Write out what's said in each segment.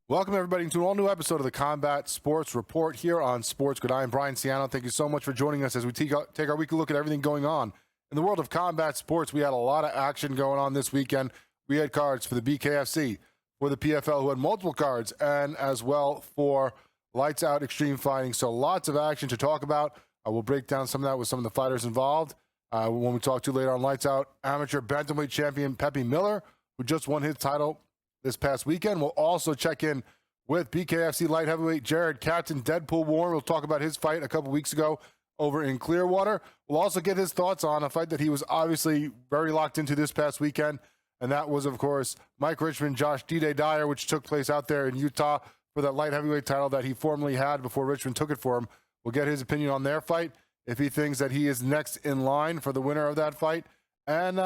Welcome, everybody, to an all-new episode of the Combat Sports Report here on SportsGrid. I am Brian Ciano. Thank you so much for joining us as we take our weekly look at everything going on in the world of combat sports. We had a lot of action going on this weekend. We had cards for the BKFC, for the PFL, who had multiple cards, and as well for Lights Out Extreme Fighting. So lots of action to talk about. We'll break down some of that with some of the fighters involved. When we talk to later on Lights Out, amateur bantamweight champion Peppi Miller, who just won his title this past weekend. We'll also check in with BKFC light heavyweight Jared Captain Deadpool Warren. We'll talk about his fight a couple weeks ago over in Clearwater. We'll also get his thoughts on a fight that he was obviously very locked into this past weekend, and that was, of course, Mike Richmond, Josh D-Day Dyer, which took place out there in Utah for that light heavyweight title that he formerly had before Richmond took it for him. We'll get his opinion on their fight, if he thinks that he is next in line for the winner of that fight. And,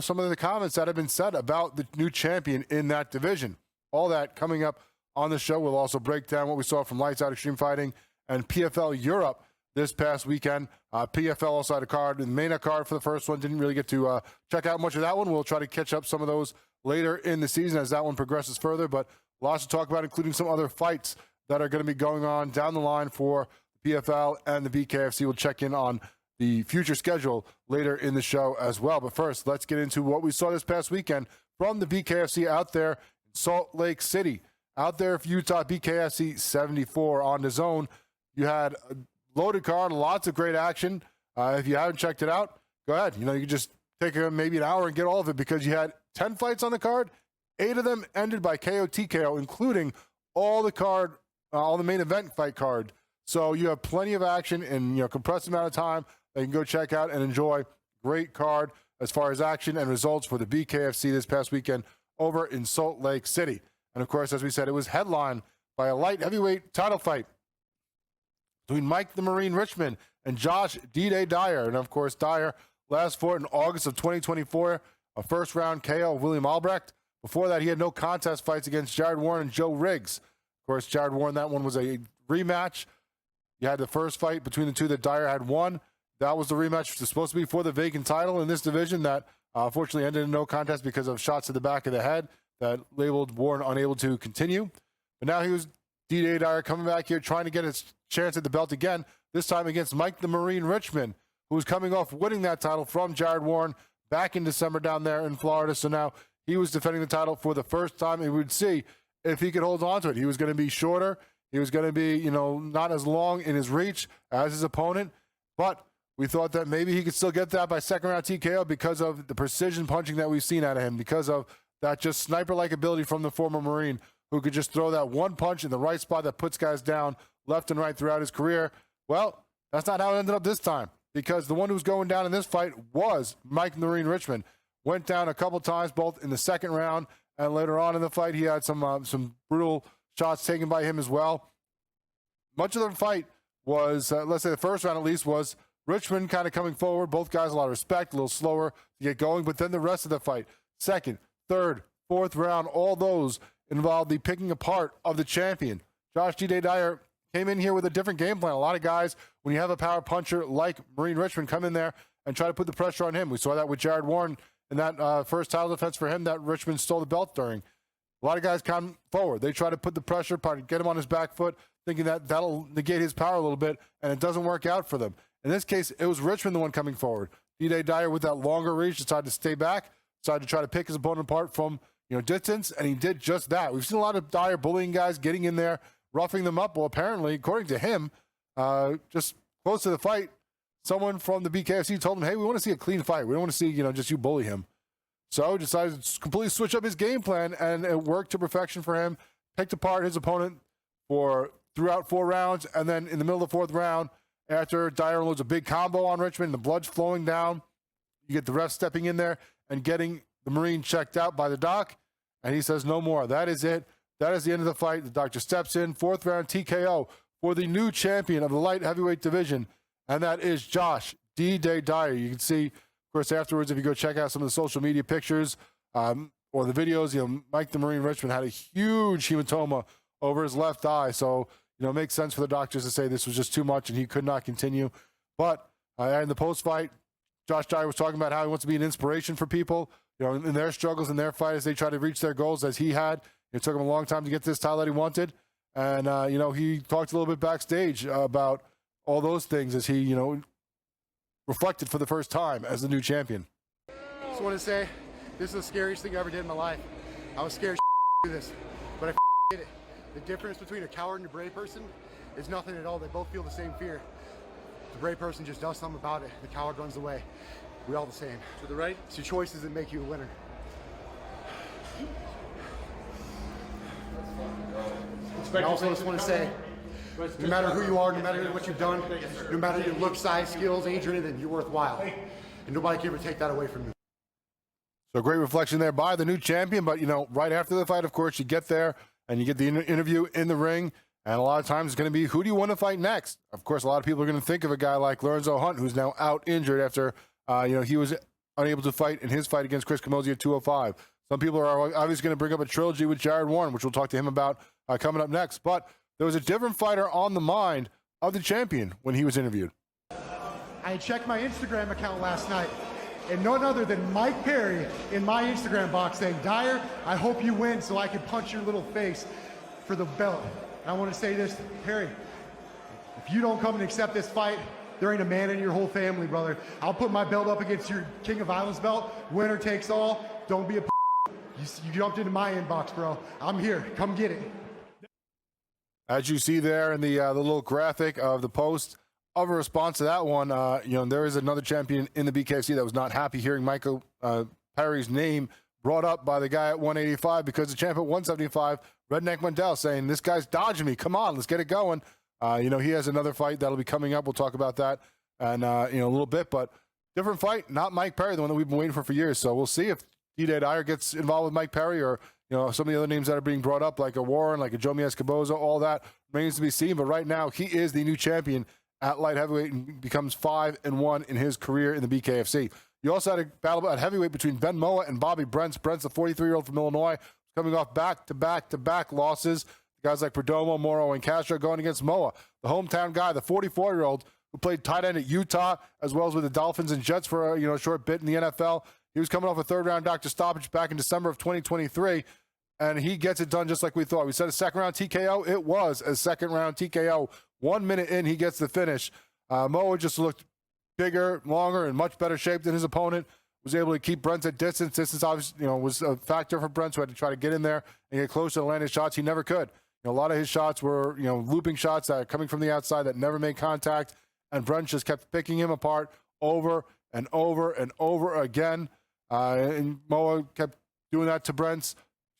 some of the comments that have been said about the new champion in that division. All that coming up on the show. We'll also break down what we saw from Lights Out Extreme Fighting and PFL Europe this past weekend. PFL also had a card, the main card for the first one. Didn't really get to check out much of that one. We'll try to catch up some of those later in the season as that one progresses further. But lots to talk about, including some other fights that are going to be going on down the line for PFL and the BKFC. We'll check in on the future schedule later in the show as well. But first, let's get into what we saw this past weekend from the BKFC out there in Salt Lake City. Out there for Utah, BKFC 74 on the zone. You had a loaded card, lots of great action. If you haven't checked it out, go ahead. You can just take maybe an hour and get all of it, because you had 10 fights on the card. 8 of them ended by KO TKO, including all the main event fight card. So you have plenty of action in compressed amount of time that you can go check out and enjoy. Great card as far as action and results for the BKFC this past weekend over in Salt Lake City. And of course, as we said, it was headlined by a light heavyweight title fight between Mike the Marine Richmond and Josh D-Day Dyer. And of course, Dyer last fought in August of 2024, a first round KO of William Albrecht. Before that, he had no contest fights against Jared Warren and Joe Riggs. Of course, Jared Warren, that one was a rematch. You had the first fight between the two that Dyer had won. That was the rematch. It was supposed to be for the vacant title in this division that unfortunately ended in no contest because of shots to the back of the head that labeled Warren unable to continue. But now he was D-Day Dyer coming back here trying to get his chance at the belt again, this time against Mike the Marine Richmond, who was coming off winning that title from Jared Warren back in December down there in Florida. So now he was defending the title for the first time, and we would see if he could hold on to it. He was going to be shorter. He was going to be, not as long in his reach as his opponent, but we thought that maybe he could still get that by second round TKO because of the precision punching that we've seen out of him, because of that just sniper-like ability from the former Marine, who could just throw that one punch in the right spot that puts guys down left and right throughout his career. Well, that's not how it ended up this time, because the one who was going down in this fight was Mike the Marine Richmond. Went down a couple times, both in the second round and later on in the fight. He had some brutal shots taken by him as well. Much of the fight was, let's say the first round at least, was Richmond kind of coming forward. Both guys a lot of respect, a little slower to get going. But then the rest of the fight, second, third, fourth round, all those involved the picking apart of the champion. Josh D-Day Dyer came in here with a different game plan. A lot of guys, when you have a power puncher like Marine Richmond, come in there and try to put the pressure on him. We saw that with Jared Warren in that first title defense for him that Richmond stole the belt during. A lot of guys come forward. They try to put the pressure, get him on his back foot, thinking that that'll negate his power a little bit, and it doesn't work out for them. In this case, it was Richmond the one coming forward. D-Day Dyer, with that longer reach, decided to stay back, decided to try to pick his opponent apart from distance, and he did just that. We've seen a lot of Dyer bullying guys, getting in there, roughing them up. Well, apparently, according to him, just close to the fight, someone from the BKFC told him, hey, we want to see a clean fight. We don't want to see, just you bully him. So he decided to completely switch up his game plan, and it worked to perfection for him. Picked apart his opponent throughout 4 rounds, and then in the middle of the 4th round, after Dyer loads a big combo on Richmond, the blood's flowing down, you get the ref stepping in there and getting the Marine checked out by the doc, and he says no more. That is it. That is the end of the fight. The doctor steps in, 4th round TKO for the new champion of the light heavyweight division, and that is Josh D-Day Dyer. You can see, of course, afterwards, if you go check out some of the social media pictures or the videos, Mike the Marine Richmond had a huge hematoma over his left eye. So, it makes sense for the doctors to say this was just too much and he could not continue. But in the post-fight, Josh Dyer was talking about how he wants to be an inspiration for people, in their struggles, in their fight, as they try to reach their goals as he had It took him a long time to get this title that he wanted. And, he talked a little bit backstage about all those things as he, reflected for the first time as the new champion. I just want to say, this is the scariest thing I ever did in my life. I was scared to do this, but I did it. The difference between a coward and a brave person is nothing at all. They both feel the same fear. The brave person just does something about it. The coward runs away. We all the same. To the right. It's your choices that make you a winner. I also just want to say, no matter who you are, no matter what you've done, no matter your look, size, skills, age, or anything, you're worthwhile. And nobody can ever take that away from you. So great reflection there by the new champion. But, right after the fight, of course, you get there and you get the interview in the ring. And a lot of times it's going to be, who do you want to fight next? Of course, a lot of people are going to think of a guy like Lorenzo Hunt, who's now out injured after, he was unable to fight in his fight against Chris Camozzi at 205. Some people are obviously going to bring up a trilogy with Jared Warren, which we'll talk to him about coming up next. But there was a different fighter on the mind of the champion when he was interviewed. I checked my Instagram account last night, and none other than Mike Perry in my Instagram box saying, Dyer, I hope you win so I can punch your little face for the belt. And I want to say this, Perry, if you don't come and accept this fight, there ain't a man in your whole family, brother. I'll put my belt up against your King of Violence belt. Winner takes all. Don't be a you jumped into my inbox, bro. I'm here. Come get it. As you see there in the little graphic of the post of a response to that one, there is another champion in the BKFC that was not happy hearing Michael Perry's name brought up by the guy at 185 because the champ at 175, Redneck Mundell, saying, this guy's dodging me. Come on, let's get it going. He has another fight that'll be coming up. We'll talk about that and, a little bit. But different fight, not Mike Perry, the one that we've been waiting for years. So we'll see if D-Day Dyer gets involved with Mike Perry or, some of the other names that are being brought up, like a Warren, like a Joe Escoboza, all that remains to be seen. But right now, he is the new champion at light heavyweight and becomes 5-1 in his career in the BKFC. You also had a battle at heavyweight between Ben Moa and Bobby Brents. Brents, the 43-year-old from Illinois, coming off back-to-back losses. Guys like Perdomo, Moro, and Castro going against Moa, the hometown guy, the 44-year-old who played tight end at Utah, as well as with the Dolphins and Jets for a short bit in the NFL. He was coming off a third-round doctor stoppage back in December of 2023, and he gets it done just like we thought. We said a second-round TKO. It was a second-round TKO. 1 minute in, he gets the finish. Moa just looked bigger, longer, in much better shape than his opponent. Was able to keep Brent at distance. Distance, obviously, was a factor for Brent, who had to try to get in there and get close to land his shots. He never could. A lot of his shots were, looping shots that are coming from the outside that never made contact, and Brent just kept picking him apart over and over and over again. And Moa kept doing that to Brent,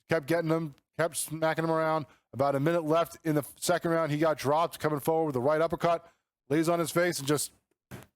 kept getting him, kept smacking him around. About a minute left in the second round, he got dropped, coming forward with a right uppercut, lays on his face and just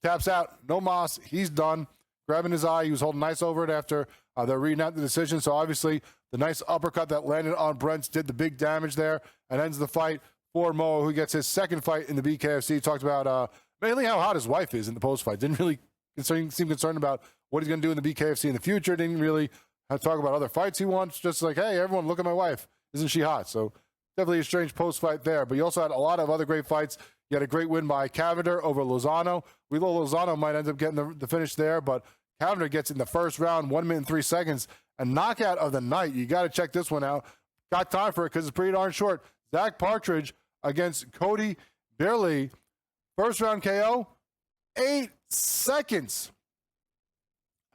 taps out. No mas. He's done. Grabbing his eye. He was holding nice over it after they're reading out the decision. So obviously the nice uppercut that landed on Brent did the big damage there and ends the fight for Moa, who gets his second fight in the BKFC. He talked about mainly how hot his wife is in the post-fight. Didn't really seem concerned about what he's going to do in the BKFC in the future. Didn't really talk about other fights he wants. Just like, hey, everyone, look at my wife. Isn't she hot? So definitely a strange post-fight there. But you also had a lot of other great fights. You had a great win by Cavender over Lozano. We thought Lozano might end up getting the finish there, but Cavender gets in the first round, 1 minute and 3 seconds. A knockout of the night. You got to check this one out. Got time for it because it's pretty darn short. Zach Partridge against Cody Beerley. First round KO, 8 seconds.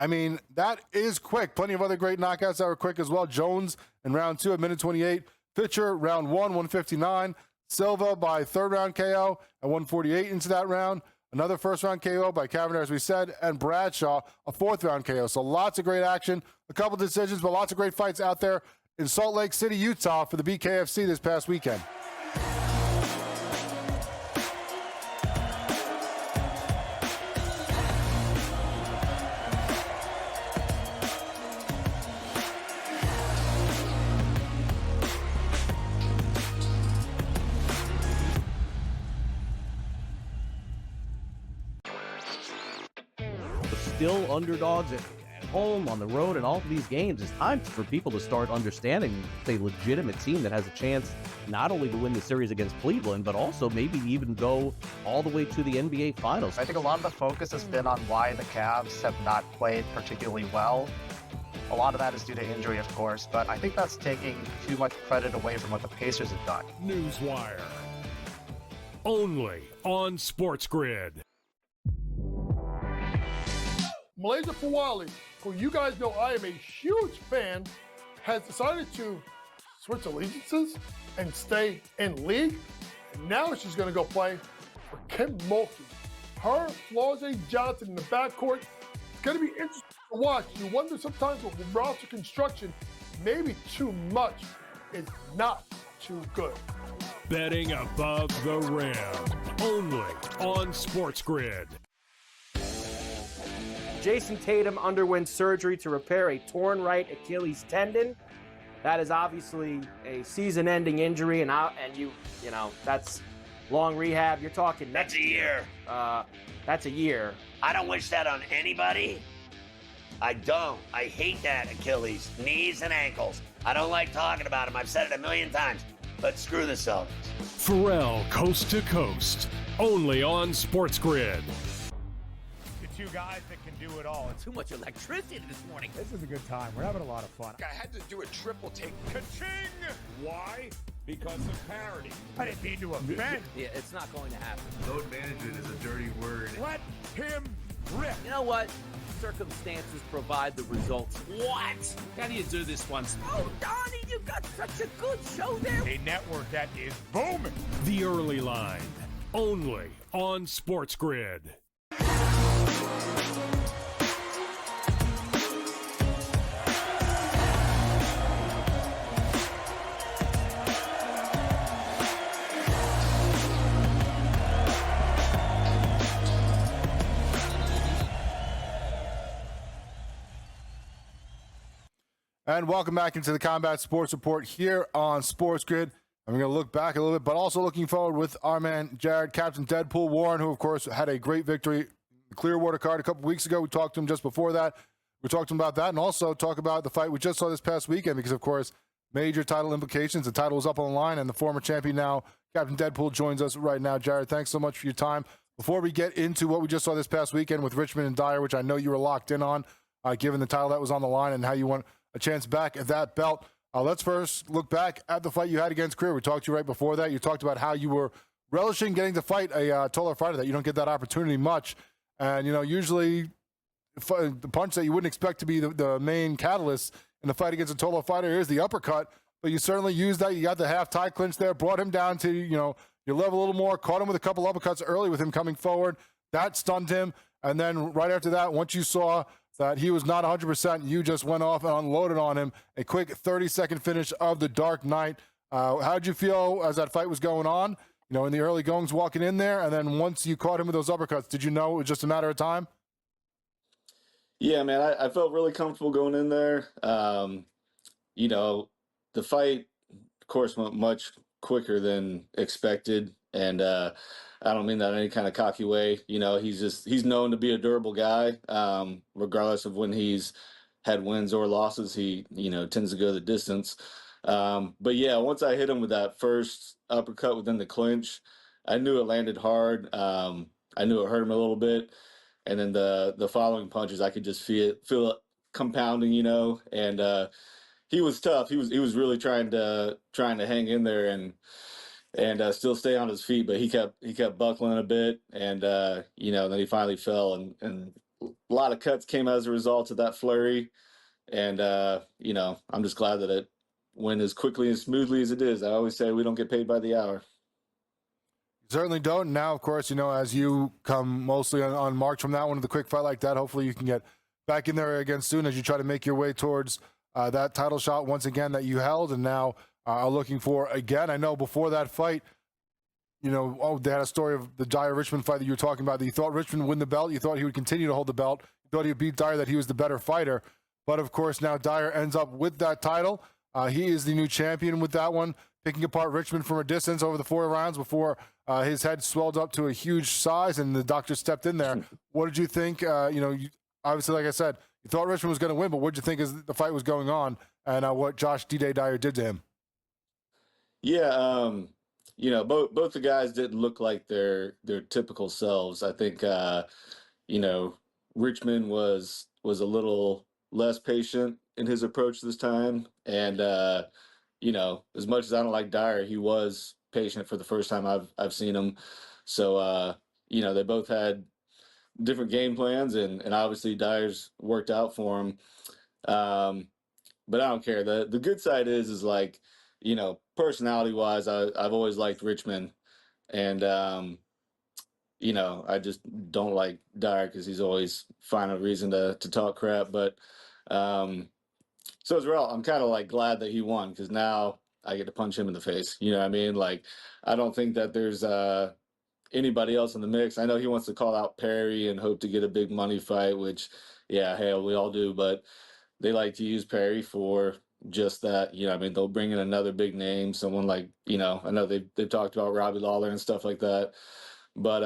I mean, that is quick. Plenty of other great knockouts that were quick as well. Jones in round 2 at minute 28. Pitcher, round 1, 159. Silva by third round KO at 148 into that round. Another first round KO by Cavender, as we said, and Bradshaw, a fourth round KO. So lots of great action, a couple decisions, but lots of great fights out there in Salt Lake City, Utah for the BKFC this past weekend. Still underdogs at home, on the road, and all of these games. It's time for people to start understanding it's a legitimate team that has a chance not only to win the series against Cleveland, but also maybe even go all the way to the NBA Finals. I think a lot of the focus has been on why the Cavs have not played particularly well A lot of that is due to injury, of course, but I think that's taking too much credit away from what the Pacers have done. Newswire. Only on SportsGrid. Malaysia Fawali, who you guys know I am a huge fan, has decided to switch allegiances and stay in league. And now she's going to go play for Kim Mulkey. Her, Flau'jae Johnson in the backcourt. It's going to be interesting to watch. You wonder sometimes with roster construction, maybe too much is not too good. Betting above the rim. Only on SportsGrid. Jason Tatum underwent surgery to repair a torn right Achilles tendon. That is obviously a season-ending injury, and you know that's long rehab. You're talking That's a year. That's a year. I don't wish that on anybody. I don't. I hate that Achilles, knees and ankles. I don't like talking about them. I've said it a million times. But screw the Celtics. Pharrell Coast to Coast. Only on SportsGrid. Two guys that can do it all. Too much electricity this morning. This is a good time. We're having a lot of fun. I had to do a triple take. Ka-ching! Why? Because of parity. I didn't mean to offend. Yeah, it's not going to happen. Load management is a dirty word. Let him rip. You know what? Circumstances provide the results. What? How do you do this once? Oh, Donnie, you got such a good show there. A network that is booming. The Early Line. Only on SportsGrid. And welcome back into the Combat Sports Report here on SportsGrid. I'm going to look back a little bit, but also looking forward with our man, Jared, Captain Deadpool Warren, who, of course, had a great victory. The Clearwater card a couple weeks ago. We talked to him just before that. We talked to him about that and also talk about the fight we just saw this past weekend because, of course, major title implications. The title is up on the line, and the former champion now, Captain Deadpool, joins us right now. Jared, thanks so much for your time. Before we get into what we just saw this past weekend with Richmond and Dyer, which I know you were locked in on, given the title that was on the line and how you want a chance back at that belt. Let's first look back at the fight you had against Greer. We talked to you right before that. You talked about how you were relishing getting to fight a taller fighter, that you don't get that opportunity much. And, you know, usually the punch that you wouldn't expect to be the main catalyst in the fight against a taller fighter is the uppercut. But you certainly used that. You got the half tie clinch there, brought him down to, you know, your level a little more, caught him with a couple uppercuts early with him coming forward. That stunned him. And then right after that, once you saw that he was not 100%, you just went off and unloaded on him. A quick 30-second finish of the Dark Knight. How did you feel as that fight was going on? You know, in the early goings walking in there, and then once you caught him with those uppercuts, did you know it was just a matter of time? Yeah, man, I felt really comfortable going in there. You know, the fight, of course, went much quicker than expected, and I don't mean that in any kind of cocky way. You know, he's known to be a durable guy, regardless of when he's had wins or losses. He, you know, tends to go the distance. But yeah, once I hit him with that first uppercut within the clinch, I knew it landed hard. I knew it hurt him a little bit. And then the following punches, I could just feel it compounding, you know, and he was tough. He was really trying to hang in there and still stay on his feet, but he kept buckling a bit, and you know, then he finally fell, and a lot of cuts came as a result of that flurry, and you know, I'm just glad that it went as quickly and smoothly as it is. I always say we don't get paid by the hour. Certainly don't. Now, of course, you know, as you come mostly on march from that one with a quick fight like that, hopefully you can get back in there again soon as you try to make your way towards that title shot once again that you held and now are looking for again. I know before that fight, you know, they had a story of the Dyer Richmond fight that you were talking about, that you thought Richmond would win the belt. You thought he would continue to hold the belt. You thought he would beat Dyer, that he was the better fighter. But, of course, now Dyer ends up with that title. He is the new champion with that one, picking apart Richmond from a distance over the 4 rounds before his head swelled up to a huge size and the doctor stepped in there. What did you think? You know, obviously, like I said, you thought Richmond was going to win, but what did you think as the fight was going on and what Josh D-Day Dyer did to him? Yeah, you know, both the guys didn't look like their typical selves. I think, you know, Richmond was a little less patient in his approach this time. And, as much as I don't like Dyer, he was patient for the first time I've seen him. So, they both had different game plans, and obviously Dyer's worked out for him. But I don't care. The good side is like, personality wise, I've always liked Richmond, and I just don't like Dyer because he's always finding a reason to talk crap. But so as well, I'm kind of like glad that he won because now I get to punch him in the face. You know what I mean? Like, I don't think that there's anybody else in the mix. I know he wants to call out Perry and hope to get a big money fight, which, yeah, hell, we all do. But they like to use Perry for just that. They'll bring in another big name, someone like, I know they've talked about Robbie Lawler and stuff like that. But,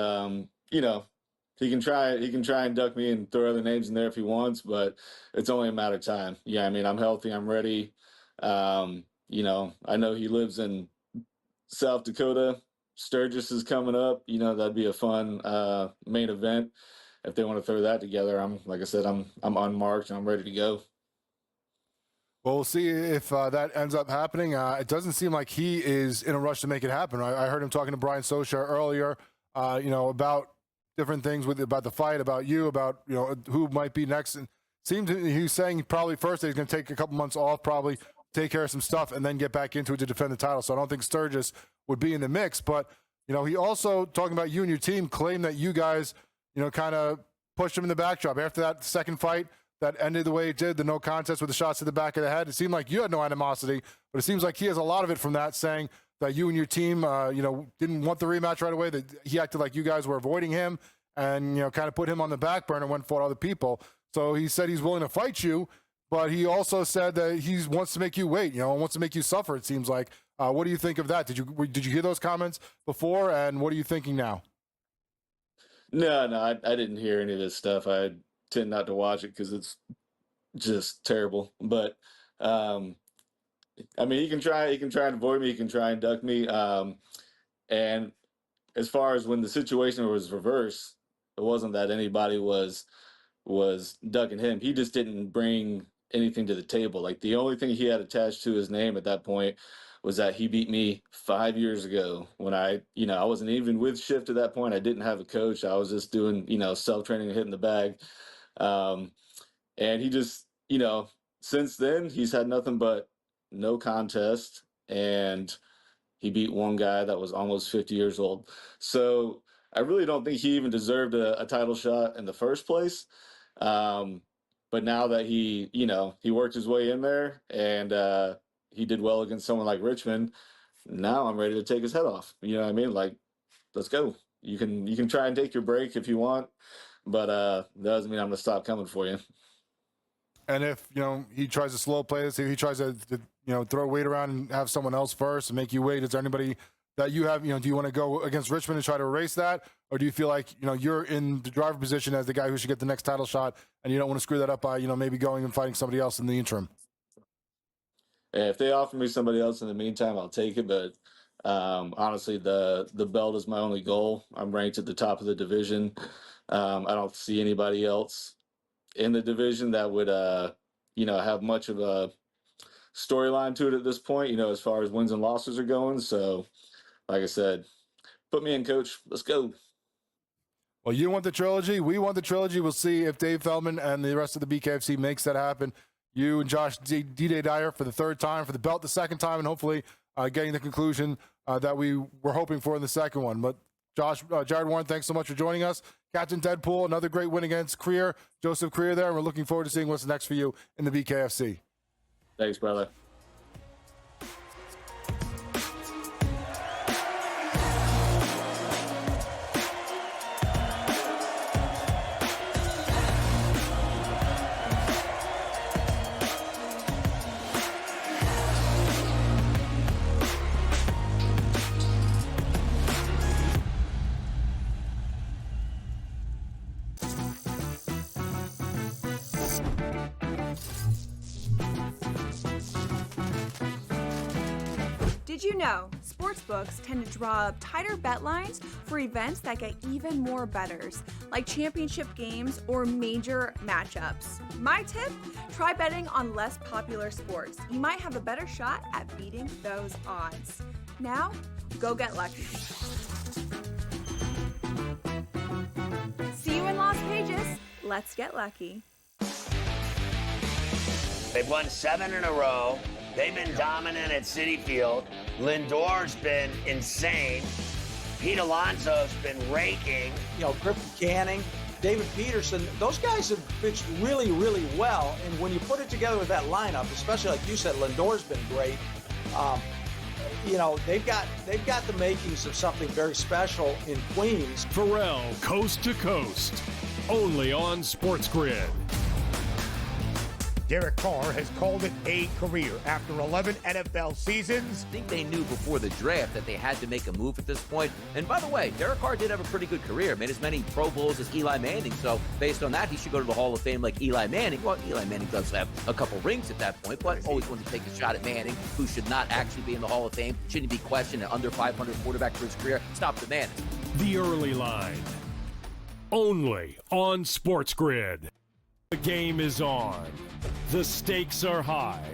he can try and duck me and throw other names in there if he wants, but it's only a matter of time. I'm healthy. I'm ready. I know he lives in South Dakota. Sturgis is coming up. That'd be a fun main event. If they want to throw that together, I'm unmarked and I'm ready to go. Well, we'll see if that ends up happening. It doesn't seem like he is in a rush to make it happen. I heard him talking to Brian Sosha earlier, about different things about the fight, about you, about, who might be next. And he was saying probably first that he's going to take a couple months off, probably take care of some stuff, and then get back into it to defend the title. So I don't think Sturgis would be in the mix. But, he also, talking about you and your team, claimed that you guys, kind of pushed him in the backdrop. After that second fight that ended the way it did, the no contest with the shots to the back of the head, it seemed like you had no animosity, but it seems like he has a lot of it from that, saying that you and your team, didn't want the rematch right away, that he acted like you guys were avoiding him and, kind of put him on the back burner and went and fought other people. So he said he's willing to fight you, but he also said that he wants to make you wait, and wants to make you suffer, it seems like. What do you think of that? Did you hear those comments before, and what are you thinking now? No, I didn't hear any of this stuff. I tend not to watch it because it's just terrible. But he can try and avoid me. He can try and duck me. And as far as when the situation was reversed, it wasn't that anybody was ducking him. He just didn't bring anything to the table. Like, the only thing he had attached to his name at that point was that he beat me 5 years ago when I wasn't even with Shift at that point. I didn't have a coach. I was just doing, self-training and hitting the bag. And he just, since then he's had nothing but no contest, and he beat one guy that was almost 50 years old. So I really don't think he even deserved a title shot in the first place. But now that he worked his way in there and he did well against someone like Richmond, now I'm ready to take his head off. You know what I mean? Like, let's go. You can try and take your break if you want, but that doesn't mean I'm going to stop coming for you. And if, he tries to slow play this, if he tries to throw weight around and have someone else first and make you wait, is there anybody that you have, do you want to go against Richmond and try to erase that? Or do you feel like, you're in the driver position as the guy who should get the next title shot and you don't want to screw that up by, maybe going and fighting somebody else in the interim? If they offer me somebody else in the meantime, I'll take it. But honestly, the belt is my only goal. I'm ranked at the top of the division. I don't see anybody else in the division that would, have much of a storyline to it at this point, as far as wins and losses are going. So, like I said, put me in, coach. Let's go. Well, you want the trilogy. We want the trilogy. We'll see if Dave Feldman and the rest of the BKFC makes that happen. You and Josh D-Day Dyer for the third time, for the belt the second time, and hopefully getting the conclusion that we were hoping for in the second one. But Josh, Jared Warren, thanks so much for joining us. Captain Deadpool, another great win against Joseph Creer there. And we're looking forward to seeing what's next for you in the BKFC. Thanks, brother. Did you know sportsbooks tend to draw up tighter bet lines for events that get even more bettors, like championship games or major matchups. My tip, try betting on less popular sports. You might have a better shot at beating those odds. Now, go get lucky. See you in Las Vegas. Let's get lucky. They've won 7 in a row. They've been dominant at Citi Field. Lindor's been insane. Pete Alonso's been raking. Griffin Canning, David Peterson, those guys have pitched really, really well. And when you put it together with that lineup, especially like you said, Lindor's been great. They've got the makings of something very special in Queens. Pharrell, Coast to Coast, only on SportsGrid. Derek Carr has called it a career after 11 NFL seasons. I think they knew before the draft that they had to make a move at this point. And by the way, Derek Carr did have a pretty good career, made as many Pro Bowls as Eli Manning. So based on that, he should go to the Hall of Fame like Eli Manning. Well, Eli Manning does have a couple rings at that point, but always wanted to take a shot at Manning, who should not actually be in the Hall of Fame. Shouldn't be questioned an under 500 quarterback for his career. Stop the Manning. The Early Line, only on SportsGrid. The game is on. The stakes are high,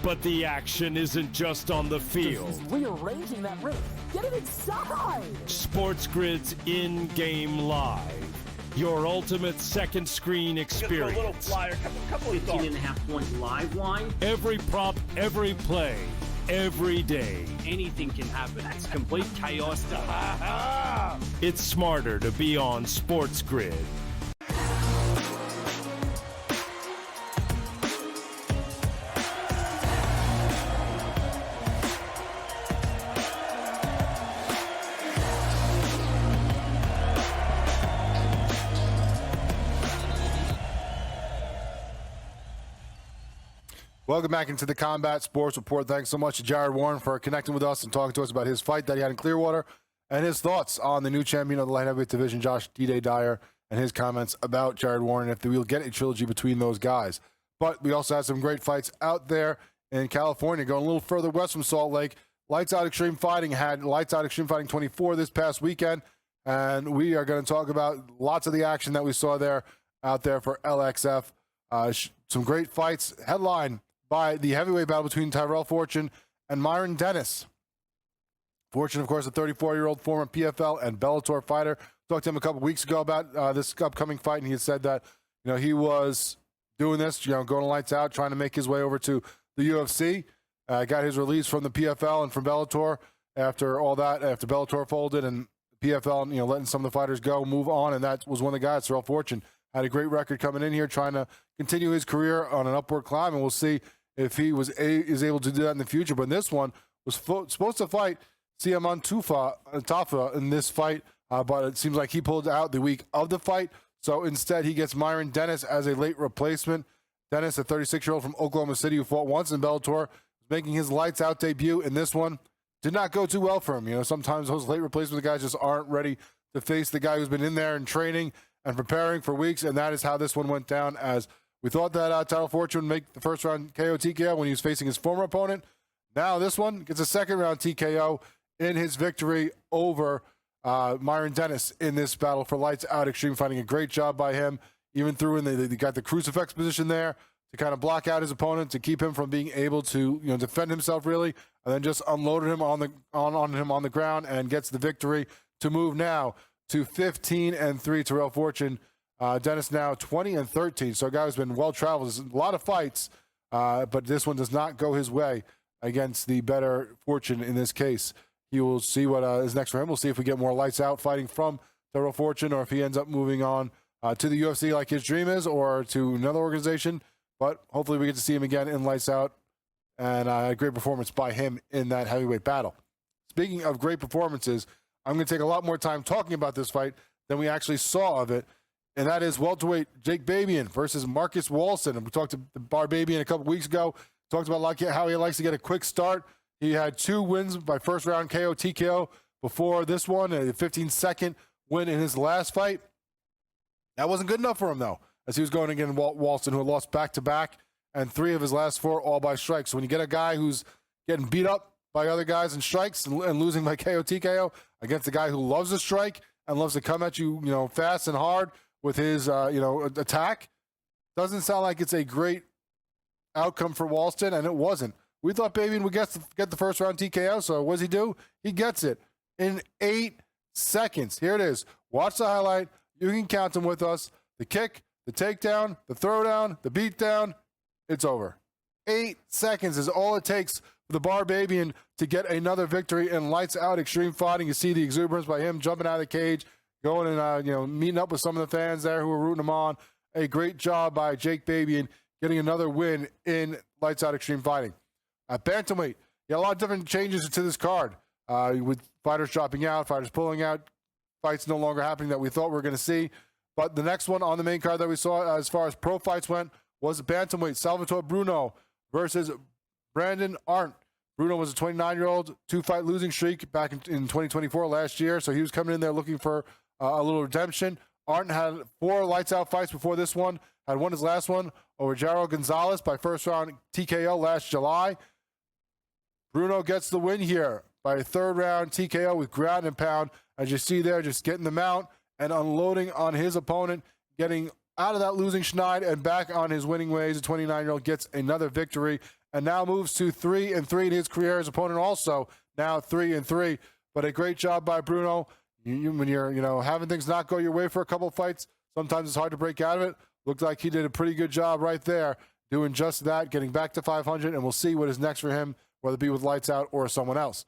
but the action isn't just on the field. He's rearranging that ring. Get it inside! SportsGrid's in-game live. Your ultimate second screen experience. A little flyer, couple of 15.5 point live line. Every prop, every play, every day. Anything can happen. That's complete chaos. It's smarter to be on SportsGrid. Welcome back into the Combat Sports Report. Thanks so much to Jared Warren for connecting with us and talking to us about his fight that he had in Clearwater and his thoughts on the new champion of the light heavyweight division, Josh D-Day Dyer, and his comments about Jared Warren, if we'll get a trilogy between those guys. But we also had some great fights out there in California, going a little further west from Salt Lake. Lights Out Extreme Fighting had Lights Out Extreme Fighting 24 this past weekend, and we are going to talk about lots of the action that we saw there out there for LXF. Some great fights. Headline by the heavyweight battle between Tyrell Fortune and Myron Dennis. Fortune, of course, a 34-year-old former PFL and Bellator fighter. Talked to him a couple weeks ago about this upcoming fight, and he had said that he was doing this, going to Lights Out, trying to make his way over to the UFC. Got his release from the PFL and from Bellator after all that, after Bellator folded and PFL, letting some of the fighters go, move on, and that was one of the guys, Tyrell Fortune. Had a great record coming in here, trying to continue his career on an upward climb, and we'll see if he is able to do that in the future. But this one was supposed to fight Ciano Tafa in this fight, but it seems like he pulled out the week of the fight. So instead, he gets Myron Dennis as a late replacement. Dennis, a 36-year-old from Oklahoma City who fought once in Bellator, making his Lights Out debut in this one. Did not go too well for him. Sometimes those late replacement guys just aren't ready to face the guy who's been in there and training and preparing for weeks, and that is how this one went down, as we thought that Tyrell Fortune would make the first round KO TKO when he was facing his former opponent. Now this one gets a second round TKO in his victory over Myron Dennis in this battle for Lights Out Extreme Fighting. A great job by him. Even threw in they got the crucifix position there to kind of block out his opponent, to keep him from being able to defend himself really, and then just unloaded him on him on the ground and gets the victory to move now to 15-3. Tyrell Fortune. Dennis now 20-13. So a guy who's been well traveled. There's a lot of fights, but this one does not go his way against the better Fortune in this case. He will see what is next for him. We'll see if we get more Lights Out fighting from Tyrell Fortune, or if he ends up moving on to the UFC like his dream is, or to another organization. But hopefully we get to see him again in Lights Out, and a great performance by him in that heavyweight battle. Speaking of great performances, I'm going to take a lot more time talking about this fight than we actually saw of it. And that is welterweight Jake Babian versus Marcus Walson. And we talked to Barbabian a couple weeks ago. Talked about how he likes to get a quick start. He had 2 wins by first round KO TKO before this one, a 15-second win in his last fight. That wasn't good enough for him, though, as he was going against Walson, who had lost back-to-back, and 3 of his last 4 all by strikes. So when you get a guy who's getting beat up by other guys in strikes and losing by KO TKO against a guy who loves to strike and loves to come at you, fast and hard with his, attack. Doesn't sound like it's a great outcome for Walston, and it wasn't. We thought Babian would get the first round TKO, so what does he do? He gets it in 8 seconds. Here it is. Watch the highlight. You can count them with us. The kick, the takedown, the throwdown, the beatdown. It's over. 8 seconds is all it takes for the Barbadian to get another victory in lights out extreme fighting. You see the exuberance by him jumping out of the cage, going and meeting up with some of the fans there who were rooting him on. A great job by Jake Babian getting another win in lights out extreme fighting. At bantamweight, you had a lot of different changes to this card with fighters dropping out, fighters pulling out, fights no longer happening that we thought we were going to see. But the next one on the main card that we saw as far as pro fights went was bantamweight. Salvatore Bruno versus Brandon Arndt. Bruno was a 29-year-old, 2-fight losing streak back in 2024 last year, so he was coming in there looking for a little redemption. Arndt had 4 lights-out fights before this one, had won his last one over Jairo Gonzalez by first-round TKO last July. Bruno gets the win here by a third-round TKO with ground and pound. As you see there, just getting the mount and unloading on his opponent, getting out of that losing schneid and back on his winning ways. The 29-year-old gets another victory and now moves to 3-3 in his career. His opponent also now 3-3. But a great job by Bruno. When you're having things not go your way for a couple of fights, sometimes it's hard to break out of it. Looked like he did a pretty good job right there doing just that, getting back to 500, and we'll see what is next for him, whether it be with lights out or someone else.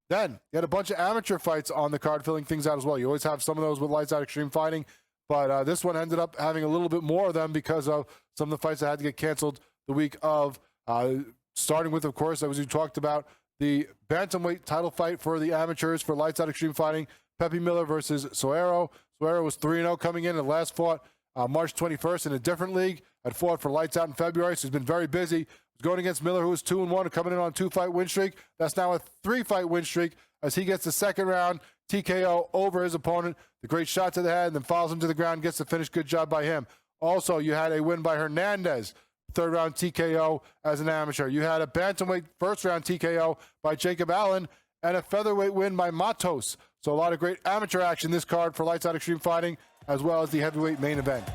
Then you had a bunch of amateur fights on the card, filling things out as well. You always have some of those with lights out extreme fighting, but this one ended up having a little bit more of them because of some of the fights that had to get canceled the week of. Starting with, of course, as we talked about, the bantamweight title fight for the amateurs for lights out extreme fighting. Peppi Miller versus Ciano. Ciano was 3-0 coming in and last fought March 21st in a different league. Had fought for lights out in February, so he's been very busy. He's going against Miller, who was 2-1, coming in on a 2-fight win streak. That's now a 3-fight win streak as he gets the second round TKO over his opponent. The great shot to the head, and then follows him to the ground, gets the finish. Good job by him. Also, you had a win by Hernandez, third round TKO as an amateur. You had a bantamweight first round TKO by Jacob Allen and a featherweight win by Matos. So a lot of great amateur action this card for lights out extreme fighting, as well as the heavyweight main event.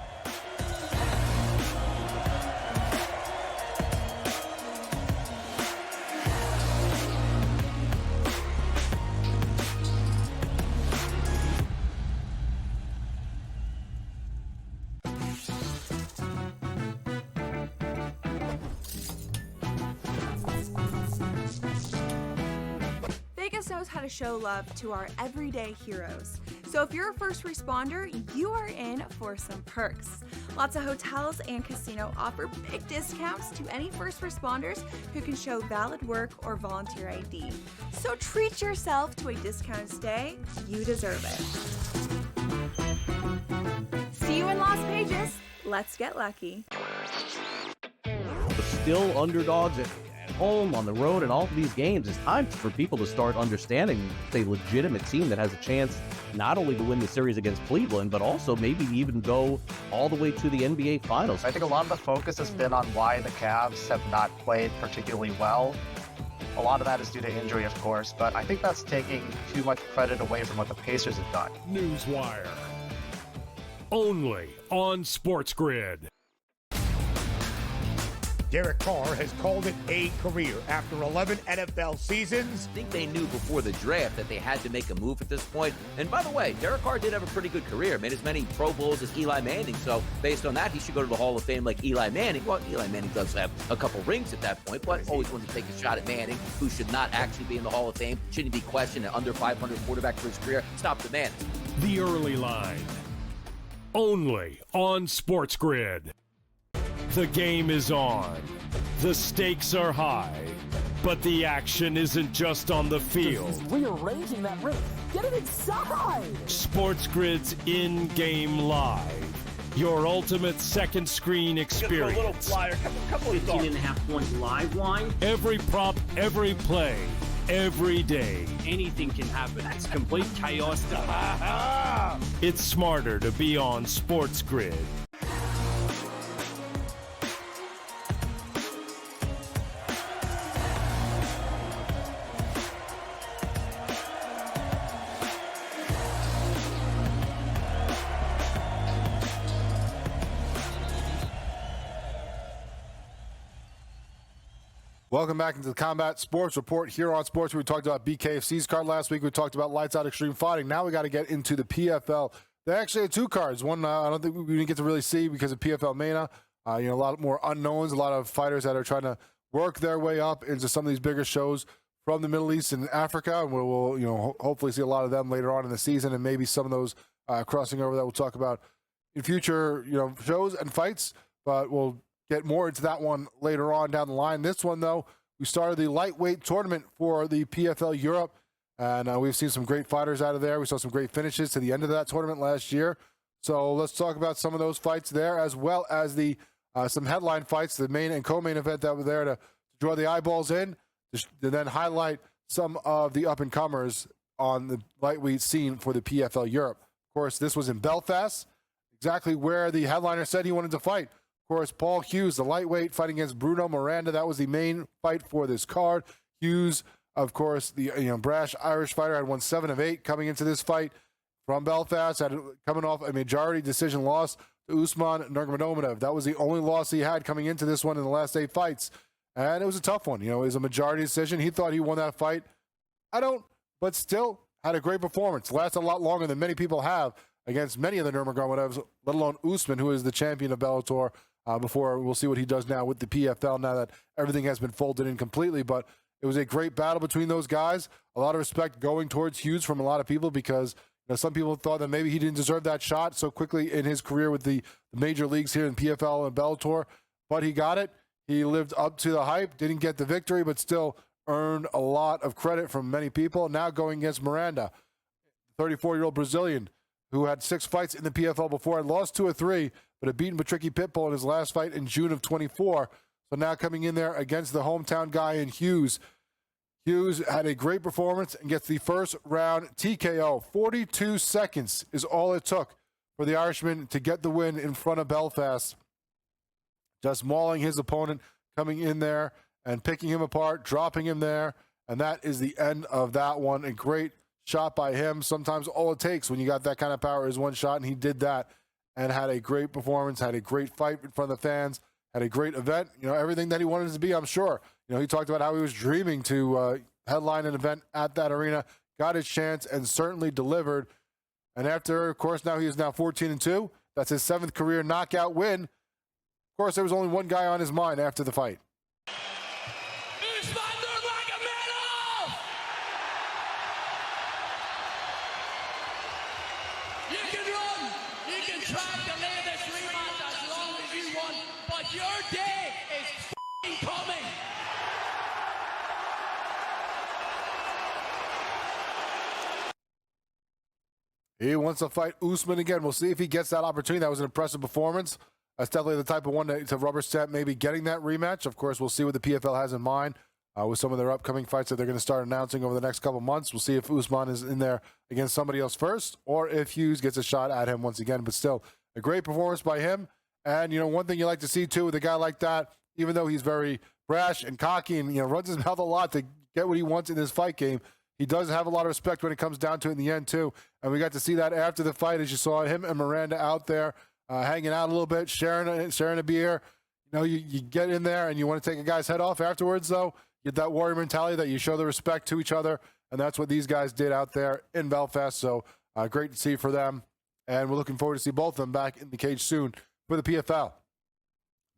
Vegas knows how to show love to our everyday heroes. So if you're a first responder, you are in for some perks. Lots of hotels and casino offer big discounts to any first responders who can show valid work or volunteer ID. So treat yourself to a discounted stay. You deserve it. See you in Las Vegas. Let's get lucky. Still underdogs at home, on the road, and all of these games. It's time for people to start understanding it's a legitimate team that has a chance not only to win the series against Cleveland, but also maybe even go all the way to the NBA Finals. I think a lot of the focus has been on why the Cavs have not played particularly well. A lot of that is due to injury, of course, but I think that's taking too much credit away from what the Pacers have done. Newswire. Only on SportsGrid. Derek Carr has called it a career after 11 NFL seasons. I think they knew before the draft that they had to make a move at this point. And by the way, Derek Carr did have a pretty good career. Made as many Pro Bowls as Eli Manning. So based on that, he should go to the Hall of Fame like Eli Manning. Well, Eli Manning does have a couple rings at that point, but always wanted to take a shot at Manning, who should not actually be in the Hall of Fame. Shouldn't be questioned, an under 500 quarterback for his career. Stop the man. The Early Line. Only on SportsGrid. The game is on. The stakes are high. But the action isn't just on the field. He's rearranging that ring. Get it inside! SportsGrid's in-game live. Your ultimate second screen experience. A little flyer, couple of 15.5 point live line. Every prop, every play, every day. Anything can happen. It's complete chaos. It's smarter to be on SportsGrid. Welcome back into the Combat Sports Report here on Sports. We talked about BKFC's card last week. We talked about Lights Out Extreme Fighting. Now we got to get into the PFL. They actually had two cards. One I don't think we didn't get to really see because of PFL Mania. A lot more unknowns, a lot of fighters that are trying to work their way up into some of these bigger shows from the Middle East and Africa. And we'll hopefully see a lot of them later on in the season, and maybe some of those crossing over that we'll talk about in future shows and fights. But we'll get more into that one later on down the line. This one, though, we started the lightweight tournament for the PFL Europe, and we've seen some great fighters out of there. We saw some great finishes to the end of that tournament last year. So let's talk about some of those fights there, as well as the some headline fights, the main and co-main event that were there to draw the eyeballs in, to then highlight some of the up-and-comers on the lightweight scene for the PFL Europe. Of course, this was in Belfast, exactly where the headliner said he wanted to fight. Of course, Paul Hughes, the lightweight, fighting against Bruno Miranda. That was the main fight for this card. Hughes, of course, the brash Irish fighter, had won 7 of 8 coming into this fight from Belfast, coming off a majority decision loss to Usman Nurmagomedov. That was the only loss he had coming into this one in the last 8 fights. And it was a tough one. It was a majority decision. He thought he won that fight. I don't, but still had a great performance. Lasted a lot longer than many people have against many of the Nurmagomedovs, let alone Usman, who is the champion of Bellator. Before we'll see what he does now with the PFL, now that everything has been folded in completely. But it was a great battle between those guys. A lot of respect going towards Hughes from a lot of people, because some people thought that maybe he didn't deserve that shot so quickly in his career with the major leagues here in PFL and Bellator. But he got it. He lived up to the hype, didn't get the victory, but still earned a lot of credit from many people. Now going against Miranda, 34-year-old Brazilian, who had 6 fights in the PFL before, had lost 2 or 3, but had beaten Patricky Pitbull in his last fight in June of 24. So now coming in there against the hometown guy in Hughes. Hughes had a great performance and gets the first round TKO. 42 seconds is all it took for the Irishman to get the win in front of Belfast. Just mauling his opponent, coming in there and picking him apart, dropping him there. And that is the end of that one. A great shot by him. Sometimes all it takes when you got that kind of power is one shot, and he did that and had a great performance, had a great fight in front of the fans, had a great event. Everything that he wanted it to be, I'm sure. He talked about how he was dreaming to headline an event at that arena, got his chance, and certainly delivered. And after, of course, now he is now 14-2. That's his 7th career knockout win. Of course, there was only one guy on his mind after the fight. You can run, you can try to lay this rematch as long as you want, but your day is f***ing coming. He wants to fight Usman again. We'll see if he gets that opportunity. That was an impressive performance. That's definitely the type of one to rubber stamp maybe getting that rematch. Of course, we'll see what the PFL has in mind with some of their upcoming fights that they're going to start announcing over the next couple months. We'll see if Usman is in there against somebody else first, or if Hughes gets a shot at him once again. But still, a great performance by him. And, one thing you like to see, too, with a guy like that, even though he's very brash and cocky and, runs his mouth a lot to get what he wants in this fight game, he does have a lot of respect when it comes down to it in the end, too. And we got to see that after the fight, as you saw him and Miranda out there hanging out a little bit, sharing a beer. You get in there and you want to take a guy's head off afterwards, though. You get that warrior mentality that you show the respect to each other, and that's what these guys did out there in Belfast. So great to see for them, and we're looking forward to see both of them back in the cage soon for the PFL.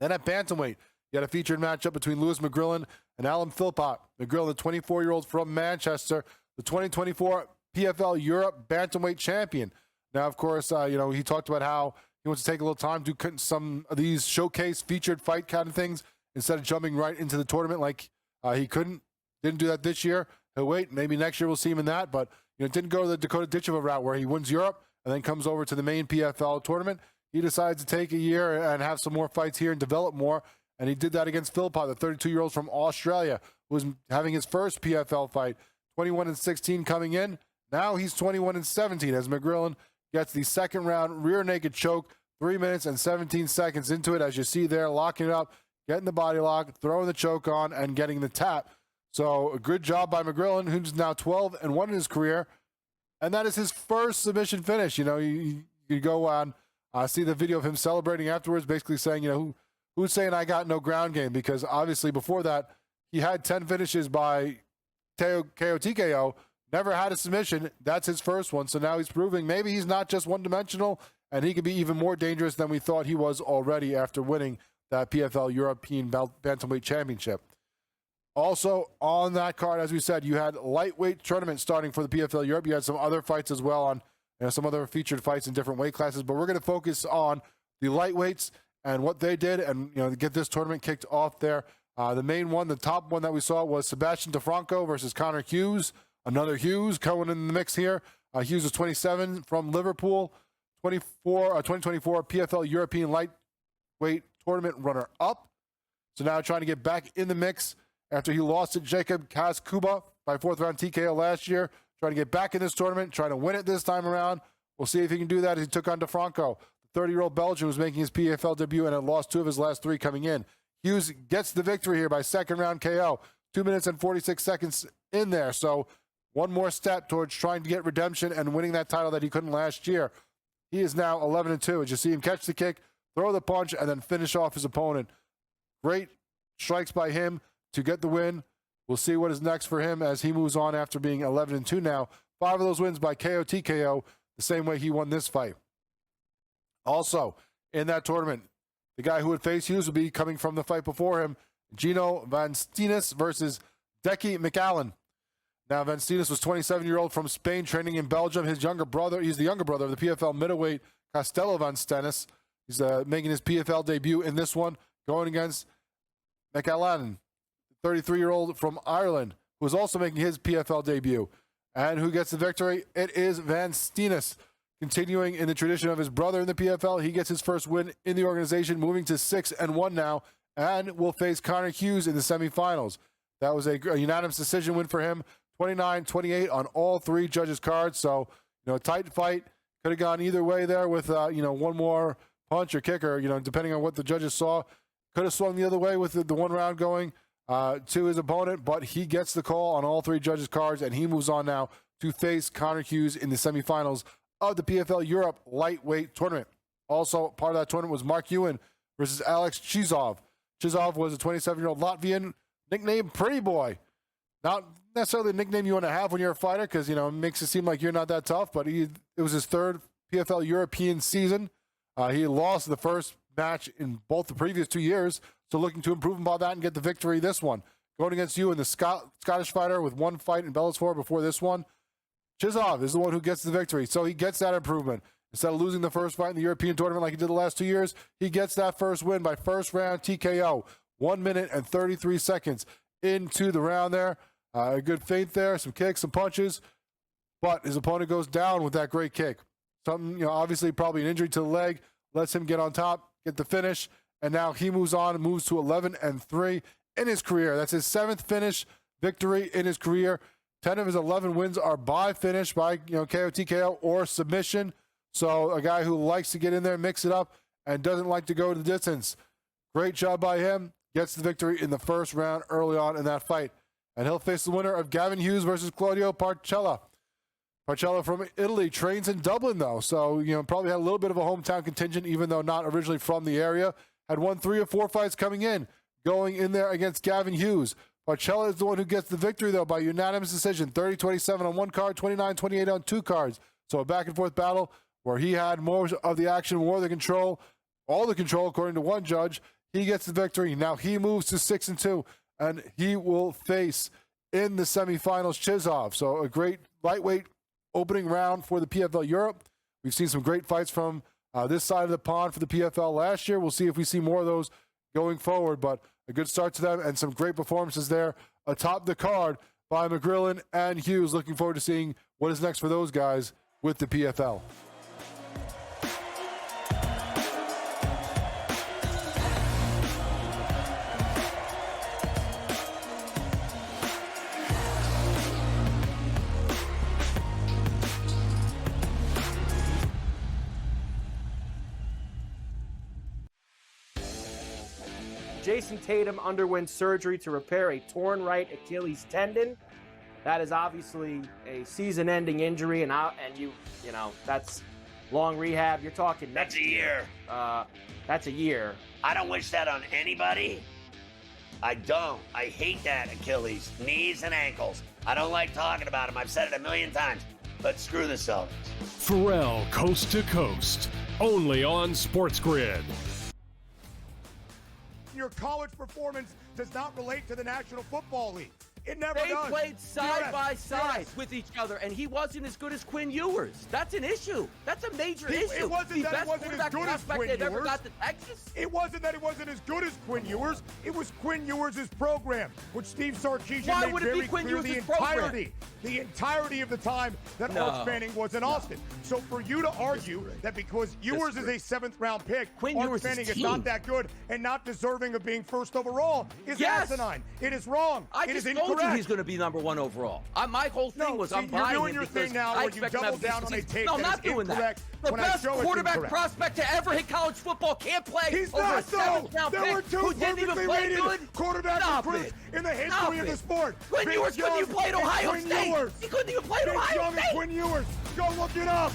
Then at bantamweight, you had a featured matchup between Lewis McGrillen and Alan Philpott. McGrillen, the 24-year-old from Manchester, the 2024 PFL Europe bantamweight champion. Now, of course, he talked about how he wants to take a little time, do some of these showcase featured fight kind of things instead of jumping right into the tournament like he didn't do that this year. He'll wait. Maybe next year we'll see him in that. But didn't go the Dakota Ditcheva route where he wins Europe and then comes over to the main PFL tournament. He decides to take a year and have some more fights here and develop more. And he did that against Philpott, the 32-year-old from Australia, who was having his first PFL fight, 21-16 coming in. Now he's 21-17 as McGrillen gets the second round rear naked choke, 3 minutes and 17 seconds into it, as you see there, locking it up, getting the body lock, throwing the choke on, and getting the tap. So a good job by McGrillen, who's now 12-1 in his career. And that is his first submission finish. You go on, see the video of him celebrating afterwards, basically saying, who's saying I got no ground game? Because obviously before that, He had 10 finishes by KO TKO, never had a submission. That's his first one. So now he's proving maybe he's not just one-dimensional, and he could be even more dangerous than we thought he was already after winning that PFL European Bantamweight Championship. Also on that card, as we said, you had lightweight tournament starting for the PFL Europe. You had some other fights as well on some other featured fights in different weight classes, but we're going to focus on the lightweights and what they did and get this tournament kicked off there. The main one, the top one that we saw was Sebastian DeFranco versus Connor Hughes. Another Hughes going in the mix here. Hughes is 27 from Liverpool, 2024 PFL European lightweight tournament runner-up. So now trying to get back in the mix after he lost to Jacob Kazkuba by 4th round TKO last year. Trying to get back in this tournament, trying to win it this time around. We'll see if he can do that as he took on DeFranco. The 30-year-old Belgian was making his PFL debut and had lost 2 of his last 3 coming in. Hughes gets the victory here by 2nd round KO. 2 minutes and 46 seconds in there. So one more step towards trying to get redemption and winning that title that he couldn't last year. He is now 11-2. As you see him catch the kick, throw the punch, and then finish off his opponent. Great strikes by him to get the win. We'll see what is next for him as he moves on after being 11-2 now. 5 of those wins by KO TKO, the same way he won this fight. Also, in that tournament, the guy who would face Hughes would be coming from the fight before him, Gino Van Steenis versus Decky McAllen. Now, Van Steenis was 27-year-old from Spain, training in Belgium. His younger brother, he's the younger brother of the PFL middleweight Castello Van Steenis. He's making his PFL debut in this one, going against McAllen, 33-year-old from Ireland, who is also making his PFL debut. And who gets the victory? It is Van Steenis. Continuing in the tradition of his brother in the PFL, he gets his first win in the organization, moving to 6-1 now, and will face Connor Hughes in the semifinals. That was a unanimous decision win for him, 29-28 on all 3 judges' cards. So, tight fight. Could have gone either way there with, one more punch or kick, or, depending on what the judges saw. Could have swung the other way with the one round going to his opponent, but he gets the call on all 3 judges' cards, and he moves on now to face Connor Hughes in the semifinals of the PFL Europe lightweight tournament. Also, part of that tournament was Mark Ewan versus Alex Chizov. Chizov was a 27-year-old Latvian, nicknamed Pretty Boy. Not necessarily a nickname you want to have when you're a fighter because, it makes it seem like you're not that tough, but it was his 3rd PFL European season. He lost the first match in both the previous 2 years, so looking to improve upon that and get the victory this one. Going against Ewan, the Scottish fighter with 1 fight in Bellator before this one. Chizov is the one who gets the victory, so he gets that improvement. Instead of losing the first fight in the European tournament like he did the last 2 years, he gets that first win by 1st round TKO, 1 minute and 33 seconds into the round there. A good feint there, some kicks, some punches, but his opponent goes down with that great kick. Something, obviously probably an injury to the leg, lets him get on top, get the finish, and now he moves on and moves to 11-3 in his career. That's his 7th finish victory in his career. 10 of his 11 wins are by finish, by KO, TKO, or submission. So a guy who likes to get in there, mix it up, and doesn't like to go the distance. Great job by him. Gets the victory in the first round early on in that fight. And he'll face the winner of Gavin Hughes versus Claudio Parcella. Parcella from Italy, trains in Dublin, though. So, probably had a little bit of a hometown contingent, even though not originally from the area. Had won 3 or 4 fights coming in, going in there against Gavin Hughes. Parcella is the one who gets the victory, though, by unanimous decision. 30-27 on 1 card, 29-28 on 2 cards. So a back-and-forth battle where he had more of the action, more of the control, all the control, according to one judge. He gets the victory. Now he moves to 6-2, and he will face, in the semifinals, Chizov. So a great lightweight opening round for the PFL Europe. We've seen some great fights from this side of the pond for the PFL last year. We'll see if we see more of those going forward, but a good start to them and some great performances there atop the card by McGrillen and Hughes. Looking forward to seeing what is next for those guys with the PFL. Jason Tatum underwent surgery to repair a torn right Achilles tendon. That is obviously a season-ending injury, and that's long rehab. You're talking that's a year. That's a year. I don't wish that on anybody, I don't. I hate that Achilles, knees and ankles. I don't like talking about them. I've said it a million times. But screw the Celtics. Pharrell Coast to Coast, only on SportsGrid. Your college performance does not relate to the National Football League. It never They does. played side by side Yes. with each other, and he wasn't as good as Quinn Ewers. That's an issue. That's a major issue. It wasn't the that best it wasn't as quarterback good as prospect Quinn they've ever Ewers. got to Texas. It wasn't that it wasn't as good as Quinn Ewers. It was Quinn Ewers' program, which Steve Sarkisian Why made would it be very Quinn clear Ewers' program? the entirety of the time that No. Arch Manning was in Austin. So for you to argue that because Ewers is a 7th-round pick, Quinn Arch Ewers' Manning is team. not that good and not deserving of being first overall is Yes. asinine. It is wrong. I It just is told incorrect. you he's going to be number 1 overall. My whole thing was I'm you're buying doing him your because thing now I where you expect him to double have a down on a decent take season. No, I'm that not is doing that. incorrect The when I best show it's quarterback incorrect. prospect to ever hit college football can't play He's over not, a 7th-round There were pick two who didn't even perfectly play rated good. quarterback Stop recruits it. in the history Stop of the it. sport. Quinn Vince Ewers couldn't even Young play at and Ohio Quinn State. Ewers. He couldn't even play at Vince Ohio Young and State. Quinn Ewers. Go look it up.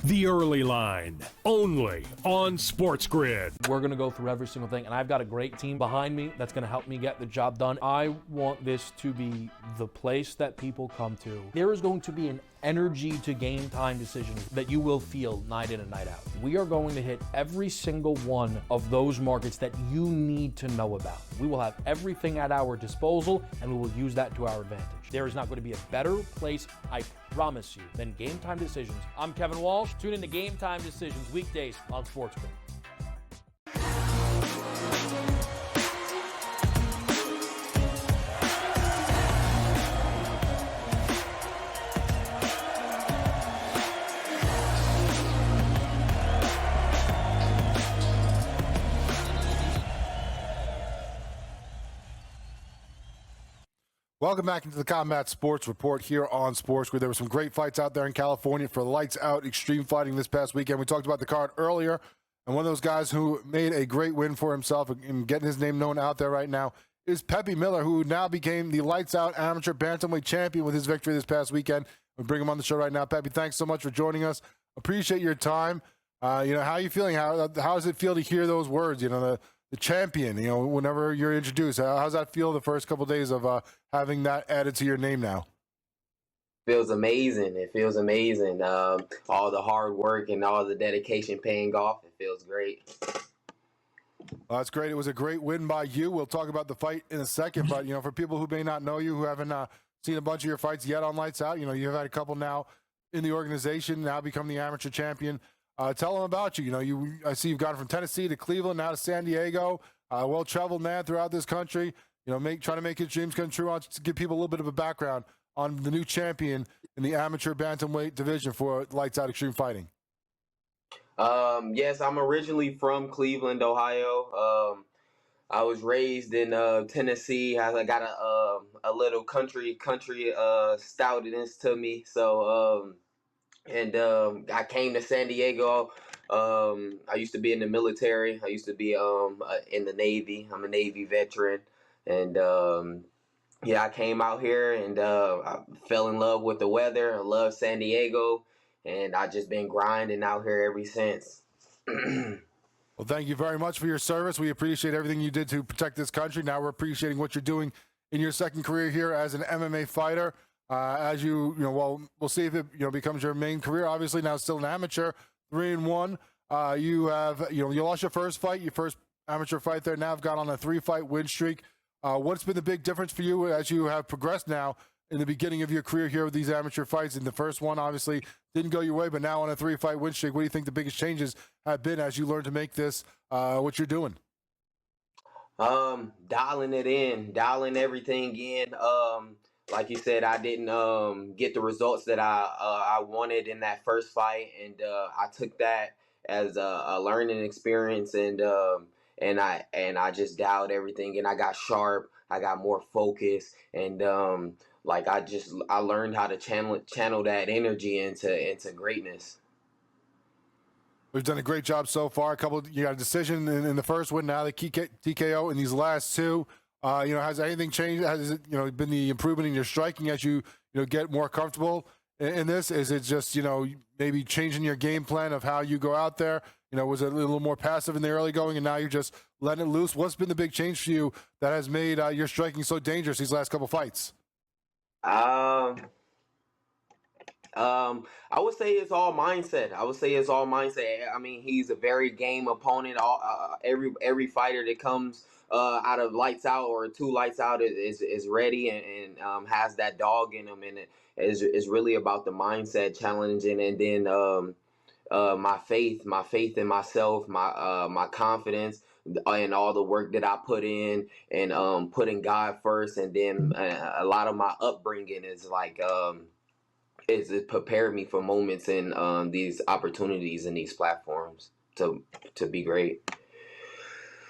The Early Line, only on SportsGrid. We're going to go through every single thing, and I've got a great team behind me that's going to help me get the job done. I want this to be the place that people come to. There is going to be an energy to game time decisions that you will feel night in and night out. We are going to hit every single one of those markets that you need to know about. We will have everything at our disposal, and we will use that to our advantage. There is not going to be a better place, I promise you, than Game Time Decisions. I'm Kevin Walsh. Tune in to Game Time Decisions weekdays on SportsGrid. Welcome back into the Combat Sports Report here on SportsGrid. There were some great fights out there in California for lights out extreme fighting this past weekend. We talked about the card earlier, and one of those guys who made a great win for himself and getting his name known out there right now is Peppi Miller, who now became the lights out amateur bantamweight champion with his victory this past weekend. We bring him on the show right now. Peppi, thanks so much for joining us. Appreciate your time. How are you feeling? How does it feel to hear those words? The champion, whenever you're introduced, how's that feel the first couple of days of having that added to your name now? Feels amazing. It feels amazing. All the hard work and all the dedication paying off. It feels great. Well, that's great. It was a great win by you. We'll talk about the fight in a second, but for people who may not know you, who haven't seen a bunch of your fights yet on Lights Out, you've had a couple now in the organization, now become the amateur champion. Tell them about you. I see you've gone from Tennessee to Cleveland, now to San Diego. Well-traveled man throughout this country. Trying to make his dreams come true. I'll just give people a little bit of a background on the new champion in the amateur bantamweight division for Lights Out Extreme Fighting. Yes, I'm originally from Cleveland, Ohio. I was raised in Tennessee. I got a little country stoutedness to me. So. I came to San Diego. I used to be in the military. I used to be in the Navy. I'm a Navy veteran. And I came out here and I fell in love with the weather. I love San Diego. And I just been grinding out here ever since. Well, thank you very much for your service. We appreciate everything you did to protect this country. Now we're appreciating what you're doing in your second career here as an MMA fighter. As we'll see if it becomes your main career. Obviously, now still an amateur, 3-1. You have you lost your first fight, your first amateur fight there. Now have gone on a 3-fight win streak. What's been the big difference for you as you have progressed now in the beginning of your career here with these amateur fights? In the first one, obviously didn't go your way, but now on a 3-fight win streak. What do you think the biggest changes have been as you learn to make this what you're doing? Dialing it in, dialing everything in. Like you said, I didn't get the results that I wanted in that first fight, and I took that as a learning experience, and I just dialed everything, and I got sharp, I got more focus, and I learned how to channel that energy into greatness. We've done a great job so far. You got a decision in the first one, now the TKO in these last two. Has anything changed? Has it, been the improvement in your striking as you get more comfortable in this? Is it just, maybe changing your game plan of how you go out there? was it a little more passive in the early going, and now you're just letting it loose? What's been the big change for you that has made your striking so dangerous these last couple fights? I would say it's all mindset. I mean, he's a very game opponent. Every fighter that comes out of lights out or 2 lights out is ready and has that dog in him, and it is really about the mindset challenging, and then my faith in myself, my confidence, and all the work that I put in, and putting God first, and then a lot of my upbringing is like. It prepared me for moments in these opportunities and these platforms to be great.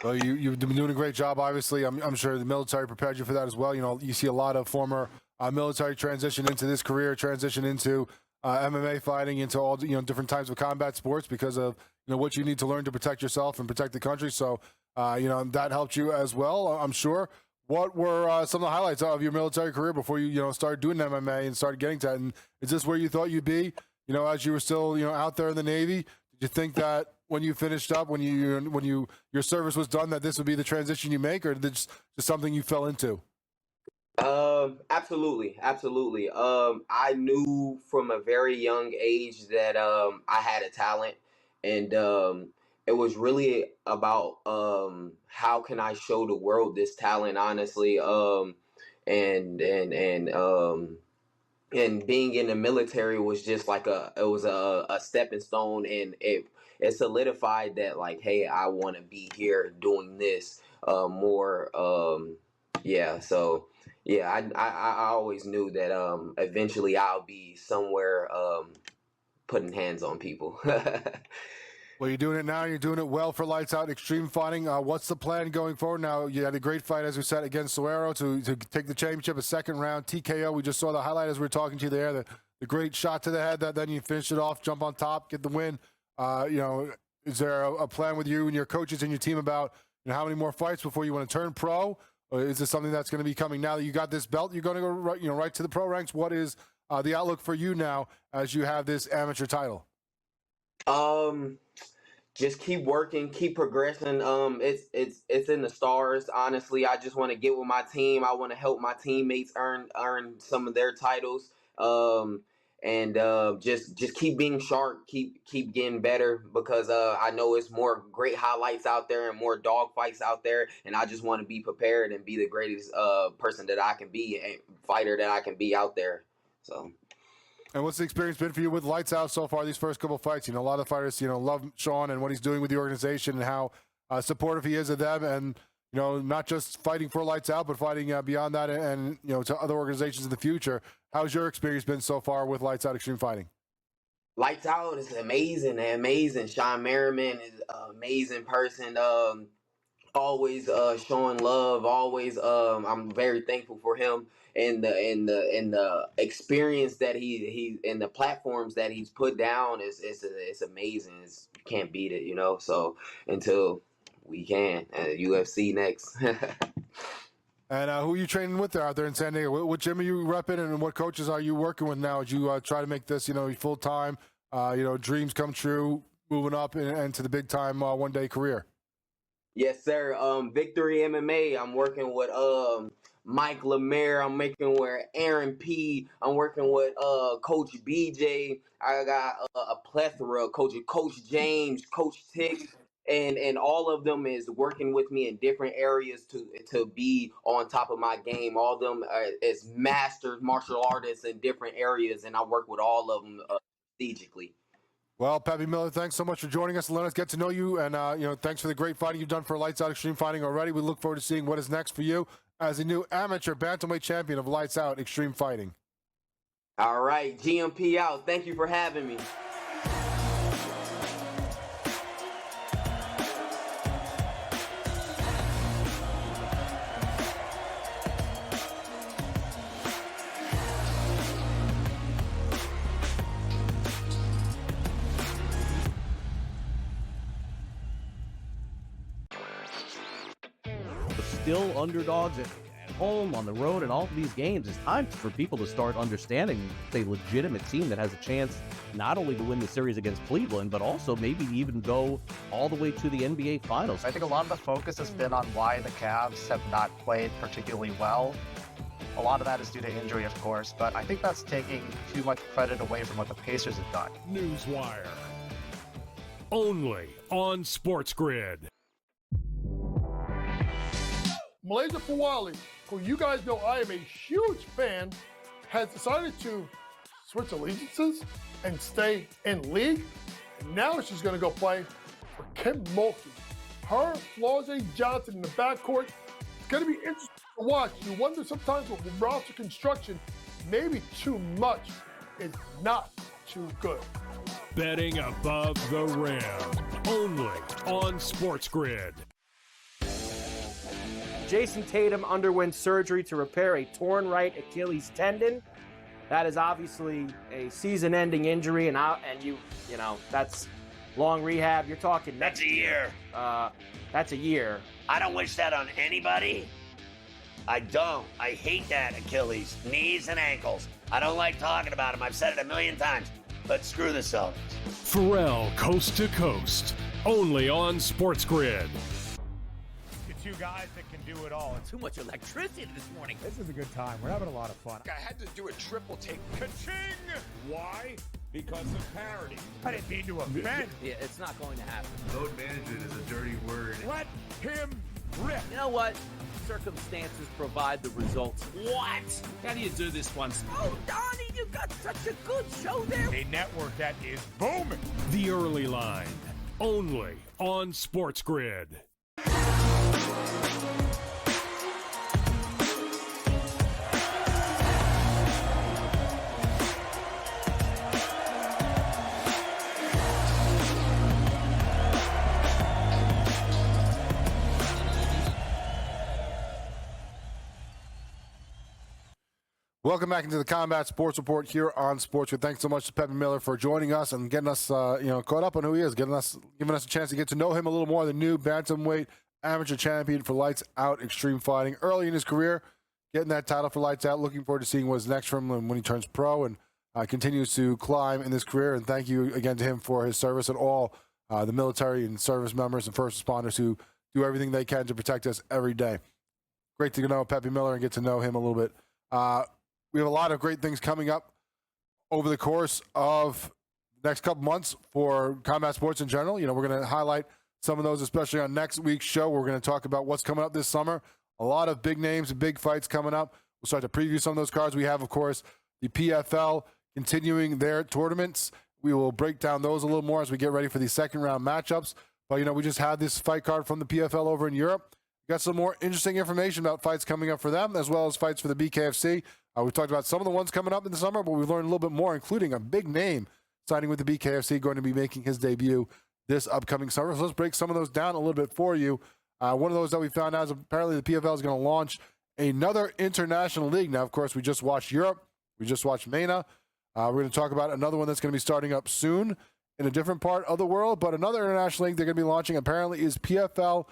Well, you've been doing a great job. Obviously, I'm sure the military prepared you for that as well. You see a lot of former military transition into this career, transition into MMA fighting, into all different types of combat sports because of what you need to learn to protect yourself and protect the country. So that helped you as well, I'm sure. What were some of the highlights of your military career before you started doing MMA and started getting to that? And is this where you thought you'd be, as you were still out there in the Navy? Did you think that when you finished up, when your service was done, that this would be the transition you make, or did it just something you fell into? Absolutely. I knew from a very young age that I had a talent, and it was really about how can I show the world this talent, honestly. And being in the military was just like a stepping stone, and it solidified that, like, hey, I want to be here doing this more. I always knew that eventually I'll be somewhere putting hands on people. Well, you're doing it now. You're doing it well for Lights Out Extreme Fighting. What's the plan going forward now? You had a great fight, as we said, against Ciano to take the championship, a second round TKO. We just saw the highlight as we were talking to you there, the great shot to the head. That then you finish it off, jump on top, get the win. Is there a plan with you and your coaches and your team about how many more fights before you want to turn pro? Or is this something that's going to be coming now that you got this belt? You're going to go right to the pro ranks. What is the outlook for you now as you have this amateur title? Just keep working, keep progressing. It's in the stars. Honestly, I just want to get with my team. I want to help my teammates earn some of their titles. Just keep being sharp, keep getting better, because I know it's more great highlights out there and more dog fights out there, and I just want to be prepared and be the greatest person that I can be, and fighter that I can be out there. So. And what's the experience been for you with Lights Out so far, these first couple of fights? A lot of fighters, love Sean and what he's doing with the organization and how supportive he is of them. And, not just fighting for Lights Out, but fighting beyond that and to other organizations in the future. How's your experience been so far with Lights Out Extreme Fighting? Lights Out is amazing. Sean Merriman is an amazing person. Always showing love. Always, I'm very thankful for him. And the experience that he and the platforms that he's put down it's amazing. You can't beat it, So until we can, UFC next. And who are you training with out there in San Diego? What gym are you repping, and what coaches are you working with now as you try to make this, full time, dreams come true, moving up and to the big time one day career? Yes, sir. Victory MMA. I'm working with Mike Lemaire. I'm working with Aaron P. I'm working with Coach BJ. I got a plethora of coaches. Coach James, Coach Tick, and all of them is working with me in different areas to be on top of my game. All of them is masters, martial artists in different areas, and I work with all of them strategically. Well, Peppi Miller, thanks so much for joining us and letting us get to know you. And, thanks for the great fighting you've done for Lights Out Extreme Fighting already. We look forward to seeing what is next for you as a new amateur bantamweight champion of Lights Out Extreme Fighting. All right, GMP out. Thank you for having me. Still underdogs at home, on the road, and all of these games, it's time for people to start understanding a legitimate team that has a chance not only to win the series against Cleveland, but also maybe even go all the way to the NBA Finals. I think a lot of the focus has been on why the Cavs have not played particularly well. A lot of that is due to injury, of course, but I think that's taking too much credit away from what the Pacers have done. Newswire. Only on SportsGrid. Malaysia Fawali, who you guys know I am a huge fan, has decided to switch allegiances and stay in league. And now she's going to go play for Kim Mulkey. Her, Flau'jae Johnson in the backcourt. It's going to be interesting to watch. You wonder sometimes with roster construction, maybe too much is not too good. Betting above the rim. Only on SportsGrid. Jason Tatum underwent surgery to repair a torn right Achilles tendon. That is obviously a season-ending injury, and you know that's long rehab. You're talking That's a year. That's a year. I don't wish that on anybody. I don't. I hate that Achilles, knees and ankles. I don't like talking about them. I've said it a million times. But screw the Celtics. Pharrell Coast to Coast. Only on SportsGrid. The two guys that can do it all. Too much electricity this morning. This is a good time. We're having a lot of fun. I had to do a triple take. Ka-ching! Why? Because of parity. I didn't mean to offend. Yeah, it's not going to happen. Load management is a dirty word. Let him rip. You know what? Circumstances provide the results. What? How do you do this once? Oh, Donnie, you got such a good show there. A network that is booming. The Early Line. Only on SportsGrid. Welcome back into the Combat Sports Report here on SportsGrid. Thanks so much to Peppi Miller for joining us and getting us, caught up on who he is, giving us a chance to get to know him a little more. The new bantamweight amateur champion for Lights Out Extreme Fighting. Early in his career, getting that title for Lights Out. Looking forward to seeing what's next for him when he turns pro and continues to climb in this career. And thank you again to him for his service and all the military and service members and first responders who do everything they can to protect us every day. Great to know Peppi Miller and get to know him a little bit. We have a lot of great things coming up over the course of the next couple months for combat sports in general. We're going to highlight some of those, especially on next week's show. We're going to talk about what's coming up this summer. A lot of big names and big fights coming up. We'll start to preview some of those cards. We have, of course, the PFL continuing their tournaments. We will break down those a little more as we get ready for the second round matchups. But, we just had this fight card from the PFL over in Europe. Got some more interesting information about fights coming up for them, as well as fights for the BKFC. We've talked about some of the ones coming up in the summer, but we've learned a little bit more, including a big name signing with the BKFC, going to be making his debut this upcoming summer. So let's break some of those down a little bit for you. One of those that we found out is apparently the PFL is going to launch another international league. Now, of course, we just watched Europe. We just watched MENA. We're going to talk about another one that's going to be starting up soon in a different part of the world. But another international league they're going to be launching apparently is PFL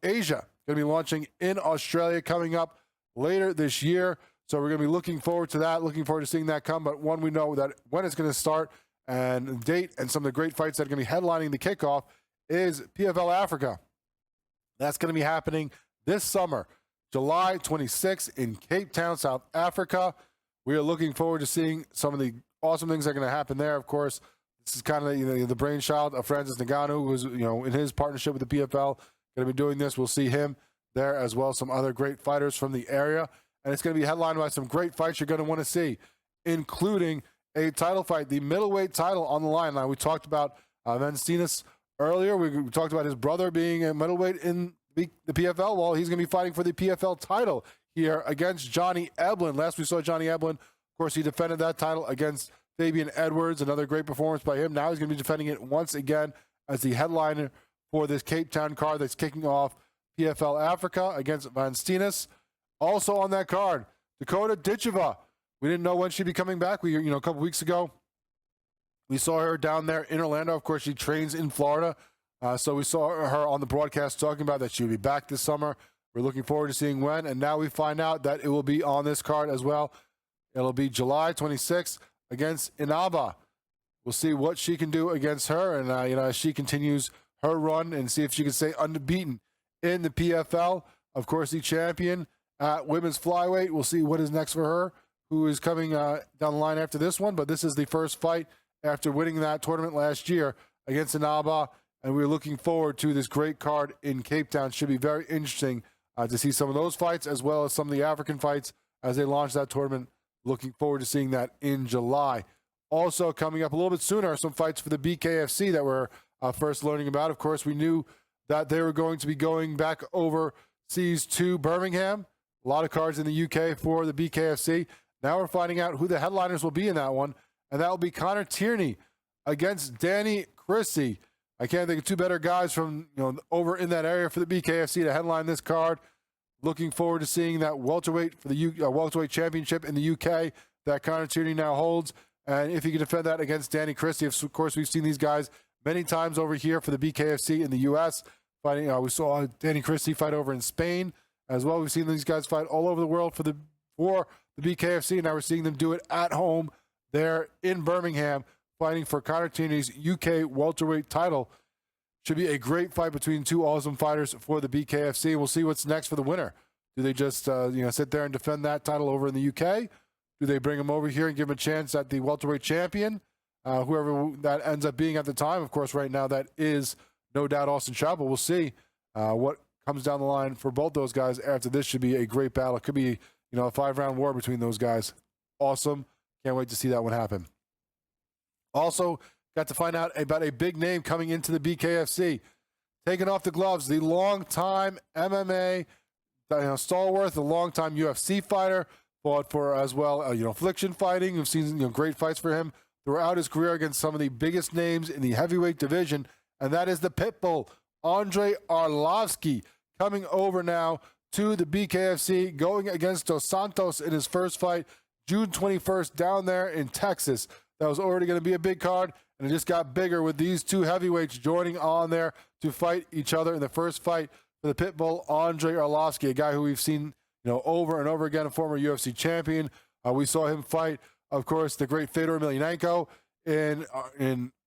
Asia. Going to be launching in Australia coming up later this year. So we're going to be looking forward to that, looking forward to seeing that come. But one, we know that when it's going to start and the date and some of the great fights that are going to be headlining the kickoff is PFL Africa. That's going to be happening this summer, July 26th in Cape Town, South Africa. We are looking forward to seeing some of the awesome things that are going to happen there. Of course, this is kind of the brainchild of Francis Ngannou, who's in his partnership with the PFL, going to be doing this. We'll see him there as well, some other great fighters from the area. And it's going to be headlined by some great fights you're going to want to see, including a title fight, the middleweight title on the line. Now, we talked about Vancinas earlier. We talked about his brother being a middleweight in the PFL. Well, he's going to be fighting for the PFL title here against Johnny Eblen. Last we saw Johnny Eblen, of course, he defended that title against Fabian Edwards, another great performance by him. Now he's going to be defending it once again as the headliner for this Cape Town card that's kicking off PFL Africa against Vancinas. Also on that card, Dakota Ditcheva. We didn't know when she'd be coming back. A couple weeks ago, we saw her down there in Orlando. Of course, she trains in Florida. So we saw her on the broadcast talking about that she would be back this summer. We're looking forward to seeing when, and now we find out that it will be on this card as well. It'll be July 26th against Inaba. We'll see what she can do against her, and as she continues her run and see if she can stay unbeaten in the PFL. Of course, the champion at women's flyweight. We'll see what is next for her, who is coming down the line after this one. But this is the first fight after winning that tournament last year against Inaba, and we're looking forward to this great card in Cape Town. Should be very interesting to see some of those fights as well as some of the African fights as they launch that tournament. Looking forward to seeing that in July. Also coming up a little bit sooner, some fights for the BKFC that we're first learning about. Of course, we knew that they were going to be going back overseas to Birmingham. A lot of cards in the UK for the BKFC. Now we're finding out who the headliners will be in that one, and that will be Connor Tierney against Danny Christie. I can't think of two better guys from over in that area for the BKFC to headline this card. Looking forward to seeing that welterweight for the welterweight championship in the UK that Connor Tierney now holds, and if he can defend that against Danny Christie. Of course, we've seen these guys many times over here for the BKFC in the US. Fighting, we saw Danny Christie fight over in Spain as well. We've seen these guys fight all over the world for the BKFC, and now we're seeing them do it at home there in Birmingham, fighting for Connor Tierney's UK welterweight title. Should be a great fight between two awesome fighters for the BKFC. We'll see what's next for the winner. Do they just sit there and defend that title over in the UK? Do they bring him over here and give him a chance at the welterweight champion? Whoever that ends up being at the time. Of course, right now that is no doubt Austin Chapel. We'll see what comes down the line for both those guys after this. Should be a great battle. It could be a 5-round war between those guys. Awesome. Can't wait to see that one happen. Also, got to find out about a big name coming into the BKFC. Taking off the gloves, the longtime MMA stalwart, the longtime UFC fighter, fought for as well, Affliction fighting. We've seen great fights for him throughout his career against some of the biggest names in the heavyweight division, and that is the Pitbull, Andrei Arlovsky, coming over now to the BKFC, going against Dos Santos in his first fight, June 21st, down there in Texas. That was already going to be a big card, and it just got bigger with these two heavyweights joining on there to fight each other in the first fight for the Pitbull, Andrei Arlovsky, a guy who we've seen over and over again, a former UFC champion. We saw him fight, of course, the great Fedor Emelianenko in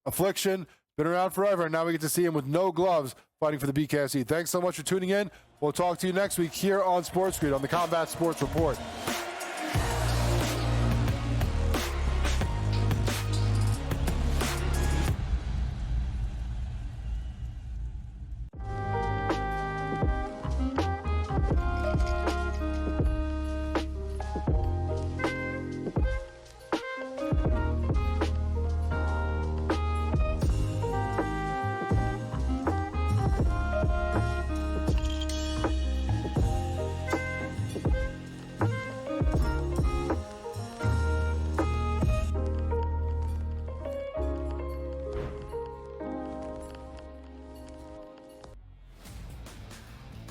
Affliction. Been around forever, and now we get to see him with no gloves fighting for the BKFC. Thanks so much for tuning in. We'll talk to you next week here on SportsGrid on the Combat Sports Report.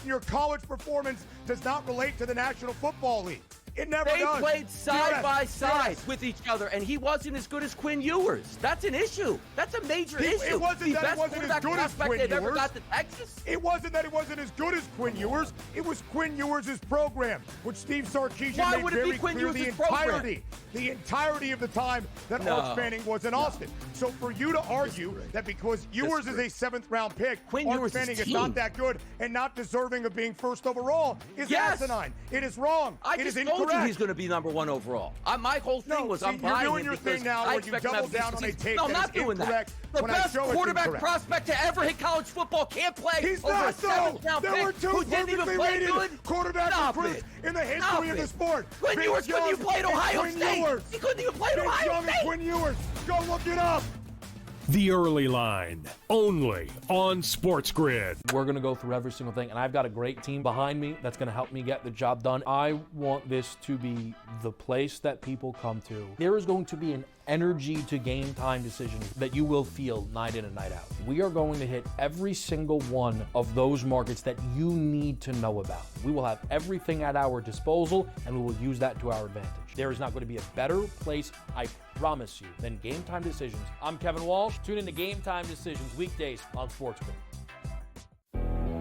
Your college performance does not relate to the National Football League. It never They does. played side by side DRS. with each other, and he wasn't as good as Quinn Ewers. That's an issue. That's a major issue. It wasn't the that best it wasn't as quarterback good as prospect Quinn they've ever Ewers. got to Texas. It wasn't that it wasn't as good as Quinn Ewers. It was Quinn Ewers' program, which Steve Sarkisian Why made would it be very Quinn clear Ewers' program? the entirety of the time that No. Arch Manning was in Austin. So for you to argue that because Ewers is a 7th-round pick, Quinn Arch Ewers' Manning is team. not that good and not deserving of being first overall is asinine. It is wrong. I It just is told you incorrect. he's going to be number 1 overall. My whole thing was I'm you're buying doing it your because thing now I where you expect him to double have a down on a decent take season. No, I'm that not is doing that. incorrect The when I best show it's quarterback incorrect. prospect to ever hit college football can't play He's over a not, though. 7th-round There were pick two who didn't even perfectly play rated good. quarterback Stop recruits it. in the Stop history of it. the sport. Quinn Vince Ewers couldn't Young even play at and Ohio Quinn State. Ewers. He couldn't even play at Vince Ohio Young State. and Quinn Ewers. Go look it up. The Early Line, only on SportsGrid. We're going to go through every single thing, and I've got a great team behind me that's going to help me get the job done. I want this to be the place that people come to. There is going to be an energy to game time decisions that you will feel night in and night out. We are going to hit every single one of those markets that you need to know about. We will have everything at our disposal, and we will use that to our advantage. There is not going to be a better place, I promise you, than Game Time Decisions. I'm Kevin Walsh. Tune in to Game Time Decisions weekdays on SportsGrid.